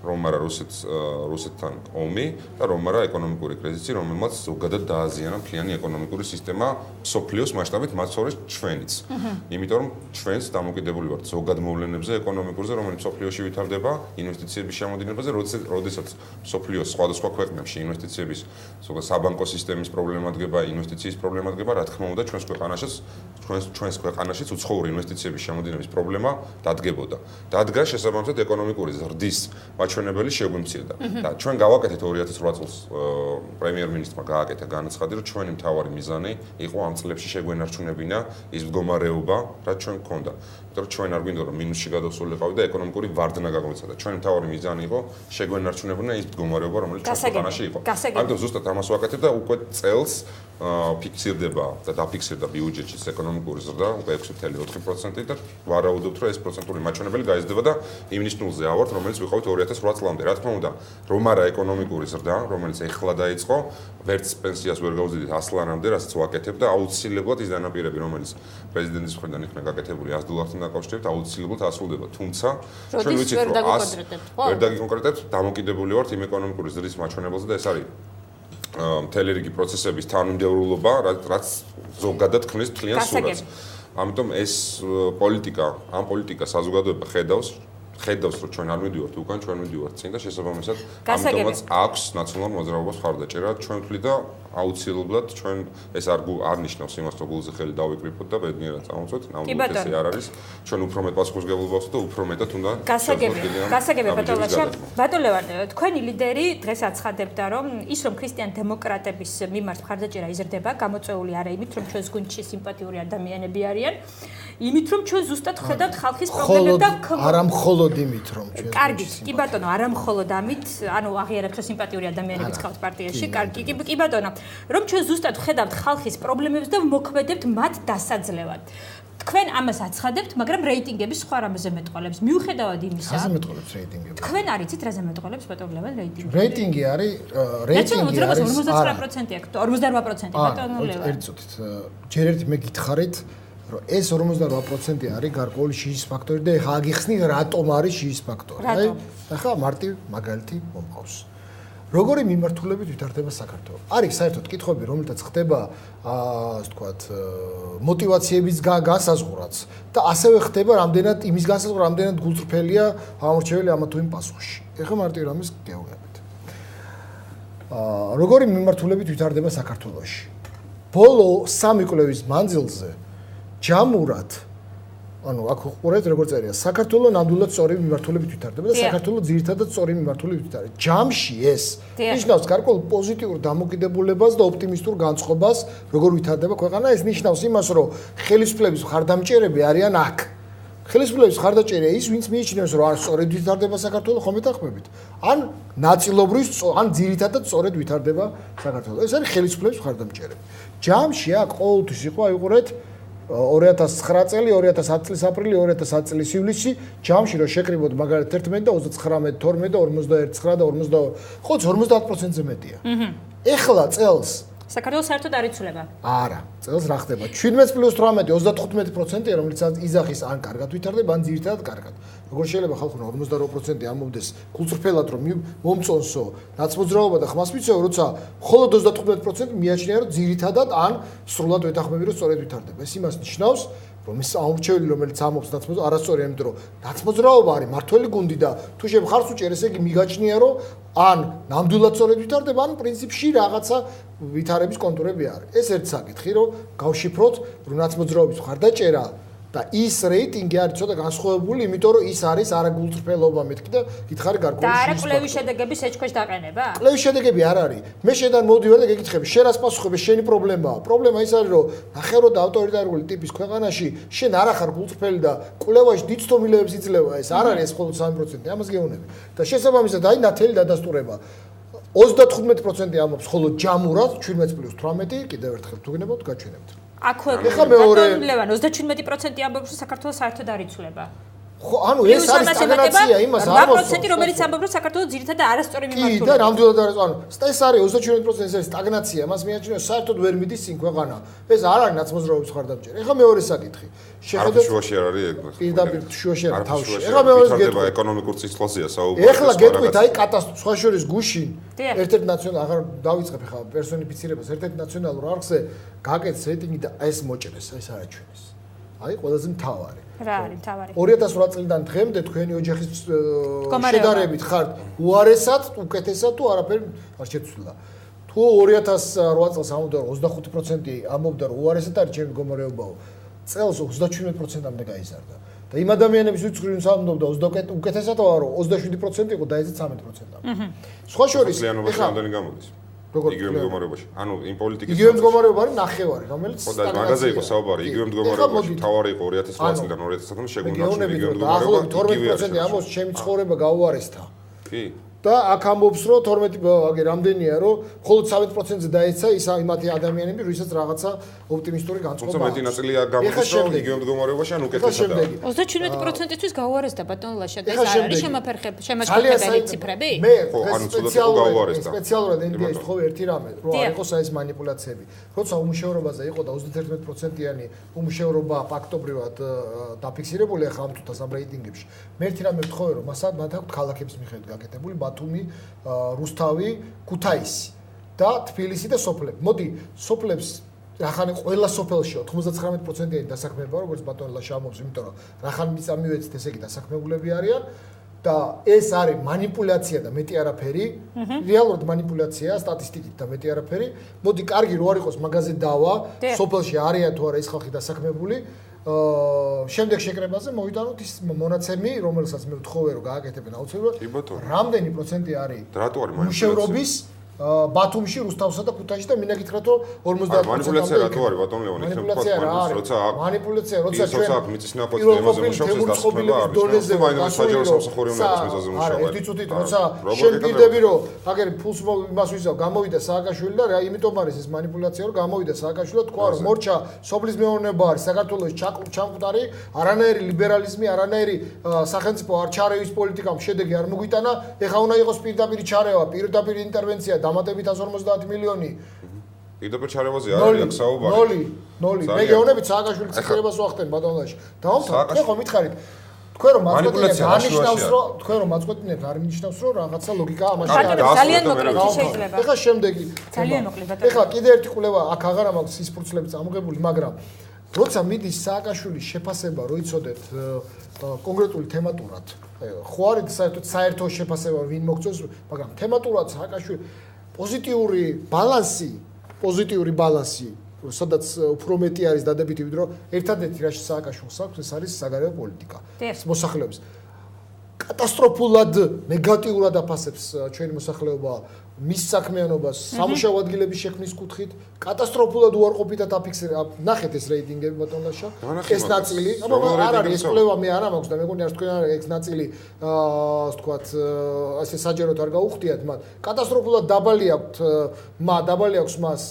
რომ არა რუსეთთან ომი და რომ არა ეკონომიკური კრიზისი, რომელმაც ზოგადად დააზიანა მთლიანი ეკონომიკური სისტემა სოფლიოს მასშტაბით, მათ შორის ჩვენიც. იმიტომ რომ ჩვენს დამოკიდებული ვართ ზოგად მოვლენებზე ეკონომიკურზე, რომელიც სოფლიოში ვითარდება, ინვესტიციების შემოდინებაზე, როდესაც სოფლიოს სხვადასხვა ქვეყნებში ინვესტიციების ზოგადად საბანკო სისტემის პრობლემა დგება, ინვესტიციის პრობლემა დგება, რა თქმა უნდა, ჩვენს ქვეყანაშიც უცხოური ინვესტიციების შემოდინების პრობლემა დადგებოდა. დადგა შესაბამისად ეკონომიკური ზრდის მაჩვენებელი შეგვიმცირდა. და ჩვენ გავაკეთეთ 2008 წელს პრემიერ-მინისტრმა გააკეთა განაცხადი, რომ ჩვენი მთავარი მიზანი იყო ამ წლებში შეგვენარჩუნებინა ის მდგომარეობა, რაც ჩვენ გქონდა. იმიტომ რომ ჩვენ არ გვინდა რომ მინუსში გადავსულიყავით და ეკონომიკური ვარდნა გაგვეცადა. ჩვენი მთავარი მიზანი იყო შეგვენარჩუნებინა ის მდგომარეობა, რომელიც ქვეყანაში იყო. ამიტომ ზუსტად ამას ვაკეთებ და უკვე წელს ფიქსირდება და დაფიქსირდა ბიუჯეტის ეკონომიკური ზრდა უკვე 6.4% და ვარაუდობთ, რომ ეს პროცენტული მაჩვენებელი გაიზრდება და იმ ნიშნულზე ავართ, რომელიც ვიყავით 2008 წლამდე. რა თქმა უნდა, რომ არა ეკონომიკური ზრდა, რომელიც ეხლა დაიწყო, ვერც პენსიას ვერ გავზრდით 100-ლარამდე, რასაც ვაკეთებ და აუცილებლად ის დანაპირები, რომელიც პრეზიდენტის მხრიდან იქნა გაკეთებული $100-თან დაკავშირებით, აუცილებლად ასრულდება. თუმცა ჩვენ ვიცით, რომ ვერ დაგიკონკრეტებთ, დამოკიდებული ვართ იმ ეკონომიკური ზრდის მაჩვენებელზე და ეს არის მთელი რიგი პროცესების თანმიმდევრულობა, რაც ზოგადად ქმნის მთლიან სურათს. ამიტომ ეს ამ პოლიტიკას საზოგადოება ხედავს, რომ ჩვენ არ მივდივართ უკან, ჩვენ მივდივართ წინ და შესაბამისად ამიტომაც აქვს ნაციონალურ მოძრაობას მხარდაჭერა ჩვენ თვლით და აუცილებლად ჩვენ ეს არ ნიშნავს იმას, რომ გულზე ხელი დავიკრიფოთ და ბედნიერად წამოვწვეთ, ნამდვილად ესე არ არის. ჩვენ უფრო მეტ პასუხისმგებლობას და უფრო მეტად უნდა გასაგებია ბატონ ლაშა. ბატონ ლევან, თქვენი ლიდერი დღეს აცხადებდა, რომ ის რომ ქრისტიან დემოკრატების მიმართ მხარდაჭერა იზრდება, გამოწვეული არა იმით, რომ ჩვენს გუნდში სიმპათიური ადამიანები არიან, იმით რომ ჩვენ ზუსტად ხედავთ ხალხის პრობლემებს და არა მხოლოდ იმით რომ ჩვენ კარგი, კი ბატონო, არა მხოლოდ ამით, ანუ აღიარებთ რომ სიმპათიური ადამიანებიც ყავთ პარტიაში, კარგი, კი ბატონო, რომ ჩვენ ზუსტად ხედავთ ხალხის პრობლემებს და მოქმედებთ მათ დასაძლევად. თქვენ ამას აცხადებთ, მაგრამ რეიტინგების სხვა რამეზე მეტყოლებს. მიუხედავად იმისა, რაზე მეტყოლებს რეიტინგები? თქვენ არიცით რაზე მეტყოლებს ბატონ ლევან რეიტინგი? რეიტინგი არის 49% 48% ბატონო ლევან. ერთ წუთით, ჯერ ერთი მე გითხარით რომ ეს 48% არის გარკვეული შიშის ფაქტორი და ეხა აგიხსნი რატომ არის შიშის ფაქტორი. აი, ეხა მარტივ მაგალითი მომყავს. როგორი მიმართულებით ვითარდება საქართველო? არის საერთოდ კითხვები, რომელთაც ხდება, ასე ვთქვათ, мотиваციების განსაზღვრაც და ასევე ხდება რამდენად იმის განსაზღვრა, რამდენად გულწრფელია ამორჩეველი ამა თუ იმ პასუხში. ეხა მარტივ რამეს გეუბნებით. როგორი მიმართულებით ვითარდება საქართველოში? ბოლო 3 კვლევის მანძილზე ჯამურად ანუ აქ უყურეთ როგორ წერია საქართველოს ნამდვილად სწორი მიმართულებით ვითარდება და საქართველოს ძირითადად სწორი მიმართულებით ვითარდება. ჯამში ეს ნიშნავს გარკვეულ პოზიტიურ დამოკიდებულებას და ოპტიმისტურ განწყობას, როგორ ვითარდება ქვეყანა. ეს ნიშნავს იმას, რომ ხელისუფლების მხარდამჭერები არიან აქ. ხელისუფლების მხარდაჭერა ის, ვინც მიიჩნევს, რომ არ სწორედ ვითარდება საქართველოს, ხომ მეთანხმებით? ან ნაწილობრივ, ან ძირითადად სწორედ ვითარდება საქართველოს. ეს არის ხელისუფლების მხარდამჭერები. ჯამში აქ ყოველთვის იყო, აი უყურეთ 2009 წელი, 2010 წლის აპრილი, 2010 წლის ივლისი, ჯამში რომ შეკრიბოთ მაგალითად 11 და 39, 12 და 41, 9 და 42, ხო 50%-ზე მეტია. ეხლა წელს საქართველოს საერთოდ არ იცვლება. არა, წელს რა ხდება? 17 + 18, 35%-ია, რომელიც იზახის ან კარგად ვითარდება, ან ძირითადად კარგად. როგორ შეიძლება ხალხმა 52% ამობდეს გულწრფელად რომ მომწონსო ნაცმოძრაობა და ხმას მიცეო, როცა მხოლოდ 35% მიაჩნია რომ ძირითადად ან სრულად ვეთანხმები რომ სწორედ ვითარდება. ეს იმას ნიშნავს, რომ ეს აურჩეველი რომელიც ამობს ნაცმოძრაობა არასწორი, იმიტომ რომ ნაცმოძრაობა არის მართველი გუნდი და თუ შემხარს უჭერ, ესე იგი მიგაჩნია რომ ან ნამდვილად სწორედ ვითარდება, ან პრინციპში რაღაცა ვითარების კონტურები არის. ეს ერთ საკითხი, რომ გავშიფროთ, რომ ნაცმოძრაობის მხარდაჭერა და ის რეიტინგი არის ცოტა განსხვავებული, იმიტომ რომ ის არის არა გულწრფელობა მეთქი და გითხარი გარკვეული და არა კვლევის შედეგების ეჭქვეშ დაყენება? კვლევის შედეგები არ არის. მე შენთან მოდივარ და გეკითხები, შენ რას პასუხობ, შენი პრობლემაა. პრობლემა ის არის, რომ ნახევრო და ავტორიტარული ტიპის ქვეყანაში შენ არ ახარ გულწრფელი და კვლევაში დიდ ცდომილებს იძლევა. ეს არ არის ეს მხოლოდ 3%, ამას გეუბნები. და შესაბამისად აი ნათელი დადასტურება. 35% ამობს მხოლოდ ჯამურად, 17 + 18, კიდევ ერთხელ თუ გინებავთ, გაჩვენებთ. აქვე ეხლა მეორე ლევან 37% ამბობს რომ საქართველოს საერთოდ არ იცვლება. ხო, ანუ ეს არის სტაგნაცია, იმას არ მოსწონს. 8% რომელიც ამბობს რომ საქართველოს ძირითადად არასწორი მიმართულება. კი, და ნამდვილად არის, ანუ ეს არის 37% ეს არის სტაგნაცია, მას მიაჩნია საერთოდ ვერ მიდის წინ ქვეყანა. ეს არ არის ნაცმოძრაობის მხარდამჭერი. ეხლა მეორე საკითხი. შეხედოთ შუაში არ არის ეგ. პირდაპირ შუაში არის თავში. ეხლა მეორე გეტყვი ეკონომიკურ წინსვლაზია საუბარი. ეხლა გეტყვით აი კატასტროფა, სხვა შორის გუშინ ერთ-ერთ ნაციონალურ აღარ დავიწყებ ეხლა პერსონიფიცირებას, ერთ-ერთ ნაციონალურ არხზე გაკეთეს რეიტინგი და ეს მოჭრეს, ეს არაჩვენეს. აი ყველაზე მთავარი. რა არის მთავარი? 2008 წლიდან დღემდე თქვენი ოჯახის შედარებით ხართ უარესად, უკეთესად თუ არაფერი არ შეცვლა. თუ 2008 წელს ამბობდა 25% ამბობდა რომ უარესად არის ჩემი მდგომარეობაო, წელს 37%-მდე გაიზარდა. და იმ ადამიანების ვიწყრინ სამდობდა უკეთესად ვარო 27% იყო და ეს 13%. სხვა შორის ეხლა ამდენი გამოდის. იგივე მდგომარეობაში. ანუ იმ პოლიტიკის იგივე მდგომარეობა არის ნახევარი, რომელიც ხო და მაგაზე იყო საუბარი. იგივე მდგომარეობაში თავარი იყო 2008 წლიდან 2013 შეგვიძლია იგივე მდგომარეობა. 12% ამბობს ჩემი ცხოვრება გაუარესდა. კი. და აქ ამბობს რომ 12 რამდენია რომ მხოლოდ 13%-ზე დაეცა ის იმათი ადამიანები, ვისაც რაღაცა ოპტიმისტური განწყობა. თუმცა მეტი ნაწილია გამოდის რომ იგივე მდგომარეობაში ან უკეთესადაა. 37%-ისთვის გაუარესდა ბატონ ლაშა და ეს არ არის შემაფერხებელი ციფრები? მე ხო, ანუ ცუდად გაუარესდა. სპეციალურად NDA-ს თხოვე ერთი რამე, რომ არ იყოს ეს მანიპულაციები. როცა უმუშევრობაზე იყო და 31%-იანი უმუშევრობა ფაქტობრივად დაფიქსირებული ახლა ამ თუთას ამ რეიტინგებში. მე ერთი რამე ვთხოვე რომ მათ აქვთ ქალაქების მიხედვით გაკეთებული ბათუმი, რუსთავი, ქუთაისი და თბილისი და სოფლები. მოდი, სოფლებს რახან ყველა სოფელში 99%-იანი დასაქმება, როგორც ბატონ ლაშა ამბობს, იმიტომ რომ რახან მიწამივეცით, ესე იგი დასაქმებულები არიან და ეს არის манипуляция და მეტი არაფერი. რეალურად манипуляция, სტატისტიკით და მეტი არაფერი. მოდი, კარგი რო არ იყოს მაგაზე დავა, სოფელში არიან თუ არა ეს ხალხი დასაქმებული. შემდეგ შეკრებაზე მოვიტანოთ ის მონაცემი, რომელსაც მე ვთხოვე რომ გააკეთებენ აუცილებლად. რამდენი პროცენტი არის მუშევრობის ბათუმში, რუსთავსა და ქუთაისში და მინდა გითხრათ რომ 50%. манипуляция რატო არის ბატონ ლევან? манипуляция რა არის? როცა манипуляция, როცა ჩვენ აქ მიწის ნაყოფის თემაზე მუშაობს ეს დასაქმება არის. დონეზე მაინც საჯარო სამსახური უნდა იყოს მიზაზე მუშაობა. არა, ერთი წუთით როცა შენ პირდები რომ აგერ ფულს იმას ვიზავ, გამოვიდა სააკაშვილი და რა იმიტომ არის ეს манипуляция რომ გამოვიდა სააკაშვილი და თქვა რომ მორჩა სოფლის მეურნეობა არის საქართველოს ჩამკვდარი, არანაირი ლიბერალიზმი, არანაირი სახელმწიფო არ ჩარევის პოლიტიკამ შედეგი არ მოგვიტანა, ეხა უნდა იყოს პირდაპირ ჩარევა, პირდაპირ ინტერვენცია დამატებით 150 მილიონი. პირდაპირ ჩარევაზე არის აქ საუბარი. 0. მე გეუბნებით სააკაშვილის ციფრებას ვახტენ ბატონლაში. დავამთავრეთ, ხო მითხარით. თქვენ რომ მაწყვეტინებთ არნიშნავს რომ თქვენ რომ მაწყვეტინებთ არ მინიშნავს რომ რაღაცა ლოგიკა ამაში არის. ძალიან მოკლედ შეიძლება. ეხლა შემდეგი ძალიან მოკლედ ბატონო. ეხლა კიდე ერთი კვლევა აქ აღარ მაქვს ის ფურცლები წამოღებული, მაგრამ როცა მიდის სააკაშვილის შეფასება, რო იცოდეთ კონკრეტული თემატურად, ხო არის საერთოდ საერთო შეფასება ვინ მოგწონს, მაგრამ თემატურად სააკაშვილი პოზიტიური ბალანსი, სადაც უფრო მეტი არის დადებითი, ვიდრე ერთადერთი რაში სააკაშვილს აქვს, ეს არის საგარეო პოლიტიკა. მოსახლეობის კატასტროფულად ნეგატიურად აფასებს ჩვენი მოსახლეობა მის საქმიანობას სამუშაო ადგილების შექმნის კუთხით, კატასტროფულად უარყოფითად აფიქსირა. ნახეთ ეს რეიტინგები ბატონ ლაშა. ეს ნაწილი, არ არის ეს კვლევა მე არ მაქვს და მეგონი არც თქვენ ეს ნაწილი ასე ვთქვათ, ასე საჯაროდ არ გაუხდიათ მათ. კატასტროფულად დაბალი აქვს მას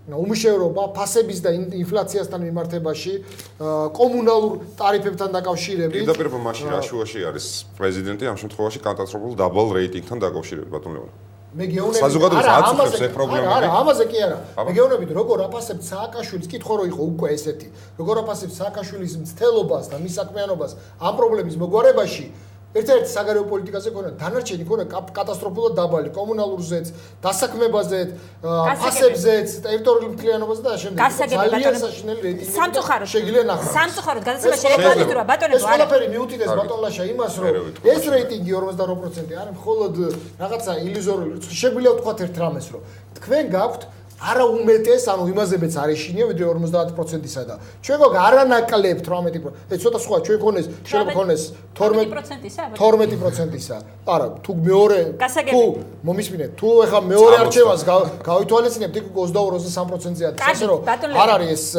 უმუშევრობა, ფასების და ინფლაციასთან მიმართებაში, კომუნალურ ტარიფებთან დაკავშირებით. პირდაპირ მაშინ რაშუაში არის პრეზიდენტი ამ შემთხვევაში კატასტროფულ დაბალ რეიტინგთან დაკავშირებით, ბატონ ლევან. მე გეუბნები საზოგადოებას აწუხებს ეს პრობლემები. არა, ამაზე კი არა. მე გეუბნები როგორ აფასებთ სააკაშვილის კითხვა რო იყო უკვე ესეთი. როგორ აფასებთ სააკაშვილის მცდელობას და მის საქმიანობას ამ პრობლემის მოგვარებაში. ერთ-ერთი საგარეო პოლიტიკაზე ქონა, დანარჩენი ქონა კატასტროფულად დაბალი, კომუნალურზეც, დასაქმებაზეც, ფასებზეც, ტერიტორიული მთლიანობაზე და ამავდროულად ძალიან საშინელი რეიტინგი. შეგიძლია ნახოთ. სამწუხაროდ გადაცემაში რეკლამისტურა ბატონებო. ეს ყველაფერი მიუთითებს ბატონ ლაშა იმას, რომ ეს რეიტინგი 58% არის მხოლოდ რაღაცა ილუზორული. შეგვიძლია ვთქვათ ერთ რამეს, რომ თქვენ გაქვთ არა უმეტეს, ანუ იმაზებიც არ ეშინია, ვიდრე 50%-ისა და ჩვენ გოგ არანაკლებთ 18%. ეს ცოტა სხვა, ჩვენ ქონეს, შეიძლება ქონეს 12%-ისა. არა, თუ მეორე თუ მომისმინეთ, თუ ეხა მეორე არჩევას გავითვალისწინებთ, იქ 22-23%-ზე არის. ასე რომ არ არის ეს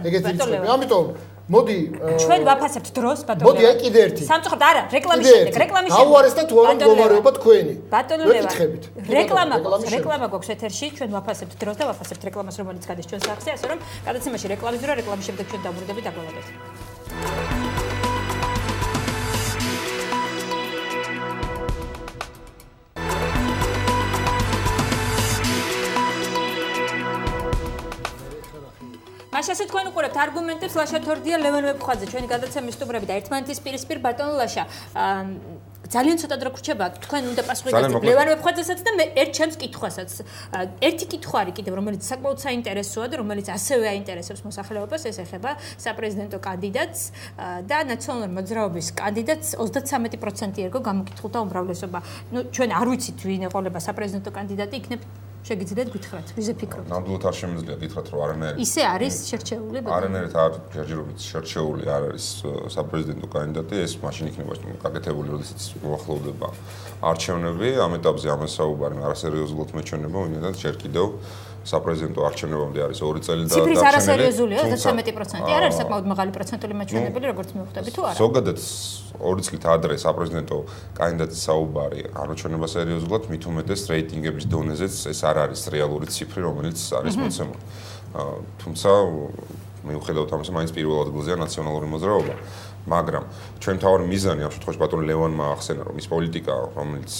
ეგეთი რიცხვები. ამიტომ მოდი ჩვენ ვაფასებთ დროს ბატონო. მოდი აი კიდე ერთი. სამწუხაროდ არა, რეკლამის შემდეგ. გავუარეს და თუ არა მდგომარეობა თქვენი. ბატონო ლევან. რეკლამა გვაქვს ეთერში, ჩვენ ვაფასებთ დროს და ვაფასებთ რეკლამას, რომელიც გადის ჩვენ სახზე, ასე რომ გადაცემაში რეკლამიზურა, რეკლამის შემდეგ ჩვენ დავბრუნდებით დაგვალოდეთ. მაშასე თქვენ უყურებთ არგუმენტებს ლაშა თორდია ლევან ვებხვაძე ჩვენი გადაცემის სტუმრები და ერთმანეთის პირისპირ ბატონო ლაშა ძალიან ცოტა დრო გრჩება თქვენ უნდა პასუხი გასცეთ ლევან ვებხვაძესაც და მე ერთ ჩემს კითხვასაც ერთი კითხვა არის კიდევ რომელიც საკმაოდ საინტერესოა და რომელიც ასევე აინტერესებს მოსახლეობას ეს ეხება საპრეზიდენტო კანდიდატს და ნაციონალური მოძრაობის კანდიდატს 33% ერგო გამოკითხულთა უმრავლესობა ნუ ჩვენ არ ვიცით ვინ ეყოლება საპრეზიდენტო კანდიდატი იქნებ შეგიძლიათ გითხრათ, ვიზე ფიქრობთ? ნამდვილად არ შემიძლია გითხრათ, რომ არანაირი. ისე არის შერჩეული? არანაირად არ ჯერჯერობით შერჩეული არ არის საპრეზიდენტო კანდიდატი, ეს მაშინ იქნება გაკეთებული, როდესაც მოახლოვდება არჩევნები, ამ ეტაპზე ამას საუბარი არასერიოზულად მეჩვენება, ვინმე ჯერ კიდევ საპრეზიდენტო არჩევნებამდე არის 2 წელი და ციფრის არასერიოზულია, 33% არ არის საკმაოდ მაღალი პროცენტული მაჩვენებელი, როგორც მივხვდები თუ არა? ზოგადად 2 წლით ადრე საპრეზიდენტო კანდიდატის საუბარი არ უჩვენება სერიოზულად, მით უმეტეს რეიტინგების დონეზეც ეს არ არის რეალური ციფრი, რომელიც არის მოცემული. თუმცა მიუხედავად ამისა, მაინც პირველ ადგილზეა ნაციონალური მოძრაობა. მაგრამ ჩვენ თავარი მიზანი ამ შემთხვევაში ბატონ ლევანმა ახსენა, რომ ის პოლიტიკა, რომელიც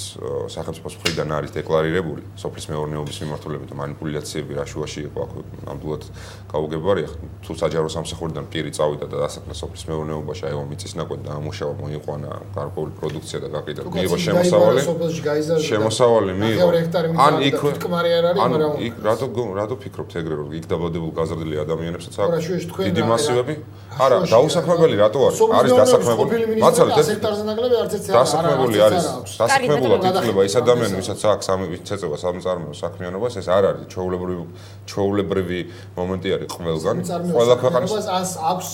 სახელმწიფოს მხრიდან არის დეკლარირებული, სოფლის მეურნეობის მიმართულებით და манипуляციები რაშუაში იყო, აქ ნამდვილად გაუგებარია. თუ საჯარო სამსახურიდან პირი წავიდა და დასაქმდა სოფლის მეურნეობაში, აიღო მიწის ნაკვეთი და ამუშავა, მოიყვანა გარკვეული პროდუქცია და გაკიდა. მიიღო შემოსავალი მიიღო. ან იქ თქმარი არ არის, მაგრამ იქ რატო ფიქრობთ ეგრე, რომ იქ დაბადებული გაზრდილი ადამიანებსაც აქვს დიდი მასივები? არა, დაუსაქმებელი რატო არის? არის დასაქმებული. მაცალეთ ეს დასაქმებული არის. დასაქმებულად ითვლება ის ადამიანი, ვისაც აქვს წეწევა სამწარმოო საქმიანობას, ეს არ არის ჩვეულებრივი მომენტი არის ყველგან. ყველა ქვეყანას აქვს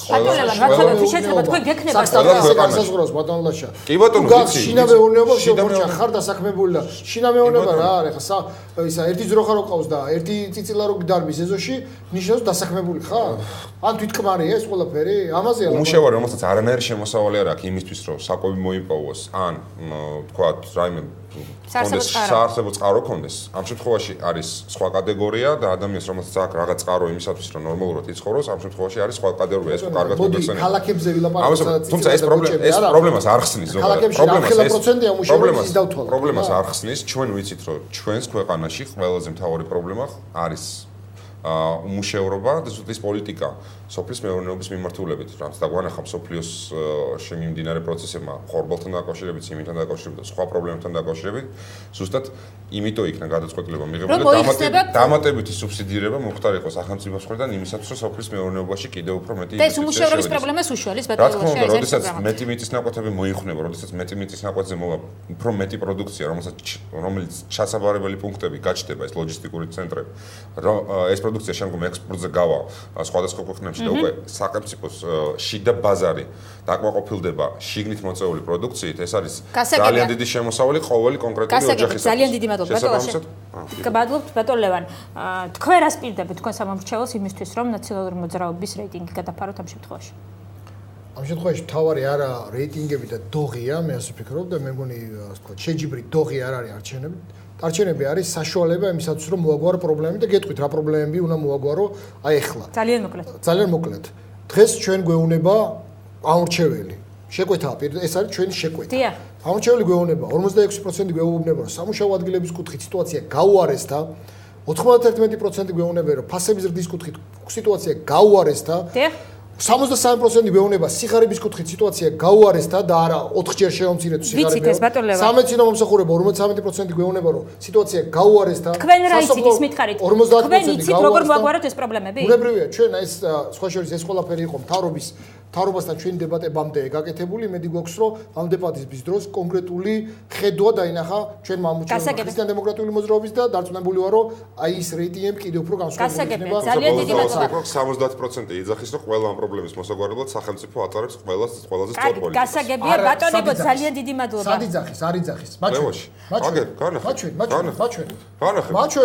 შეიძლება თქვენ გექნება სასაზღვროს ბატონ ლაშა. კი ბატონო, ვიცი. შინამეურნეობა შეგვიძლია ხარ დასაქმებული და შინამეურნეობა რა არის ხა ისა ერთი ძროხა რო ყავს და ერთი წიწილა რო გდარბის ეზოში ნიშნავს დასაქმებული ხარ? ან თვითკმარია ეს ყველაფერი? ამაზეა. უმუშევარი რომელსაც არანაირი შემოსავალი არ აქვს იმისთვის რომ საკვები მოიპოვოს ან თქვათ რაიმე საარსებო წყარო ქონდეს. ამ შემთხვევაში არის სხვა კატეგორია და ადამიანს რომელსაც აქვს რაღაც წყარო იმისათვის რომ ნორმალურად იცხოვროს, ამ შემთხვევაში არის სხვა კატეგორია, ეს კარგად მოიხსენიება. ქალაქებზე ვილაპარაკოთ. თუმცა ეს პრობლემას არ ხსნის ზოგადად. პრობლემას არ ხსნის. ჩვენ ვიცით რომ ჩვენს ქვეყანაში ყველაზე მთავარი პრობლემა არის უმუშევრობა და ზუსტად პოლიტიკა სოფლის მეურნეობის მიმართულებით, რაც დაგვანახა სოფლიოს შემიმდინარე პროცესებმა, ხორბალთან დაკავშირებით, სიმინთან დაკავშირებით და სხვა პრობლემებთან დაკავშირებით, ზუსტად იმიტომ იქნა გადაწყვეტილება მიღებული დამატებითი სუბსიდირება მოხდარიყო სახელმწიფოს მხრიდან იმისათვის, რომ სოფლის მეურნეობაში კიდევ უფრო მეტი და ეს უმუშევრობის პრობლემას უშუალებს ბატონო. რა თქმა უნდა, როდესაც მეტი მიწის ნაკვეთები მოიხსნება, როდესაც მეტი მიწის ნაკვეთზე მოვა უფრო მეტი პროდუქცია, რომელიც ჩასაბარებელი პუნქტები გაჩნდება, ეს ლოჯისტიკური ცენტრები, ეს პროდუქცია შემდგომ ექსპორტზე გავა სხვადასხვა ქვეყნებში და უკვე სახელმწიფოს შიდა ბაზარი დაკმაყოფილდება შიგნით მოწეული პროდუქციით, ეს არის ძალიან დიდი შემოსავალი ყოველი კონკრეტული ოჯახის. ძალიან დიდი მადლობა ბატონო. გაბადლობთ ბატონ ლევან. თქვენ რას პირდებით თქვენ სამომრჩეველს იმისთვის, რომ ნაციონალური მოძრაობის რეიტინგი გადაფაროთ ამ შემთხვევაში? ამ შემთხვევაში თავარი არა რეიტინგები და დოღია, მე ასე ვფიქრობ და მე მგონი ასე თქვა, შეჯიბრი დოღი არ არის არჩევნები. არჩევნები არის საშუალება იმისათვის, რომ მოაგვარო პრობლემები და გეტყვით რა პრობლემები უნდა მოაგვარო აი ახლა. ძალიან მოკლედ. ძალიან მოკლედ. დღეს ჩვენ გვეუბნება ამორჩეველი. შეკვეთა, ეს არის ჩვენი შეკვეთა. დიახ. ამორჩეველი გვეუბნება, 46% გვეუბნება, რომ სამუშაო ადგილების კუთხით სიტუაცია გაუარესდა. 91% გვეუბნება, რომ ფასების ზრდის კუთხით სიტუაცია გაუარესდა. დიახ. 63% გვეუბნება სიღარიბის კუთხით სიტუაცია გაუარესდა და არა 4-ჯერ შეომცირეთ სიღარიბე. ვიცით ეს ბატონ ლევან. სამედიცინო მომსახურება 53% გვეუბნება, რომ სიტუაცია გაუარესდა. თქვენ რა იცით ის მითხარით? თქვენ იცით როგორ მოაგვაროთ ეს პრობლემები? უნებრივია, ჩვენ ეს სხვა შორის ეს ყველაფერი იყო მთავრობასთან ჩვენი დებატებამდე გაკეთებული, იმედი გვაქვს, რომ ამ დებატების დროს კონკრეტული ხედვა დაინახა ჩვენ მამუჩევრ ქრისტიან დემოკრატიული მოძრაობის და დარწმუნებული ვარ, რომ აი ეს რეიტინგები კიდევ უფრო განსხვავებული იქნება. ძალიან დიდი მადლობა. 70% იძახის, რომ ყველა ამ პრობლემის მოსაგვარებლად სახელმწიფო ატარებს ყველაზე სწორ პოლიტიკას. გასაგებია ბატონებო, ძალიან დიდი მადლობა. სად იძახის, არ იძახის.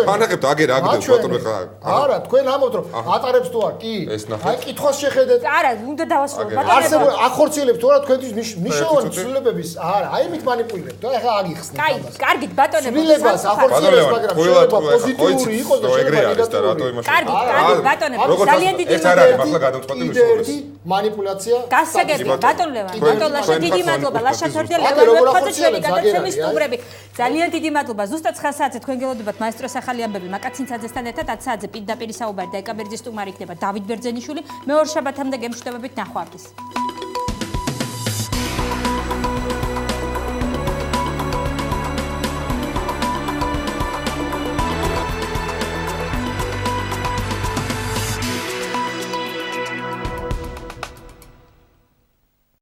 განახებთ აგერ ბატონო ხა. არა, თქვენ ამბობთ, რომ ატარებს თუ არ? კი. აი კითხვას შეხედეთ. არა, უნდა დავასრულოთ. არსებულ ახორციელებთ თუ არა თქვენთვის მნიშვნელოვანი ცვლილებების არა აი მით მანიპულირებთ და ახლა აგიხსნით ამას. კარგით ბატონებო. ცვლილებას ახორციელებს მაგრამ შეიძლება პოზიტიური იყოს და შეიძლება ნეგატიური. კარგით ბატონებო, ძალიან დიდი მადლობა. მანიპულაცია. გასაგებია ბატონ ლევან, ბატონ ლაშა დიდი მადლობა. ლაშა თორდია ლევან ვეფხაძე ჩვენი გადაცემის სტუმრები. ძალიან დიდი მადლობა. ზუსტად 9 საათზე თქვენ გელოდებათ მაესტროს ახალი ამბები მაკაცინცაძესთან ერთად 10 საათზე პირდაპირ საუბარი და ეკაბერძის სტუმარი იქნება დავით ბერძენიშვილი. მეორე შაბათამდე გემშვიდობებით ნახვამდის.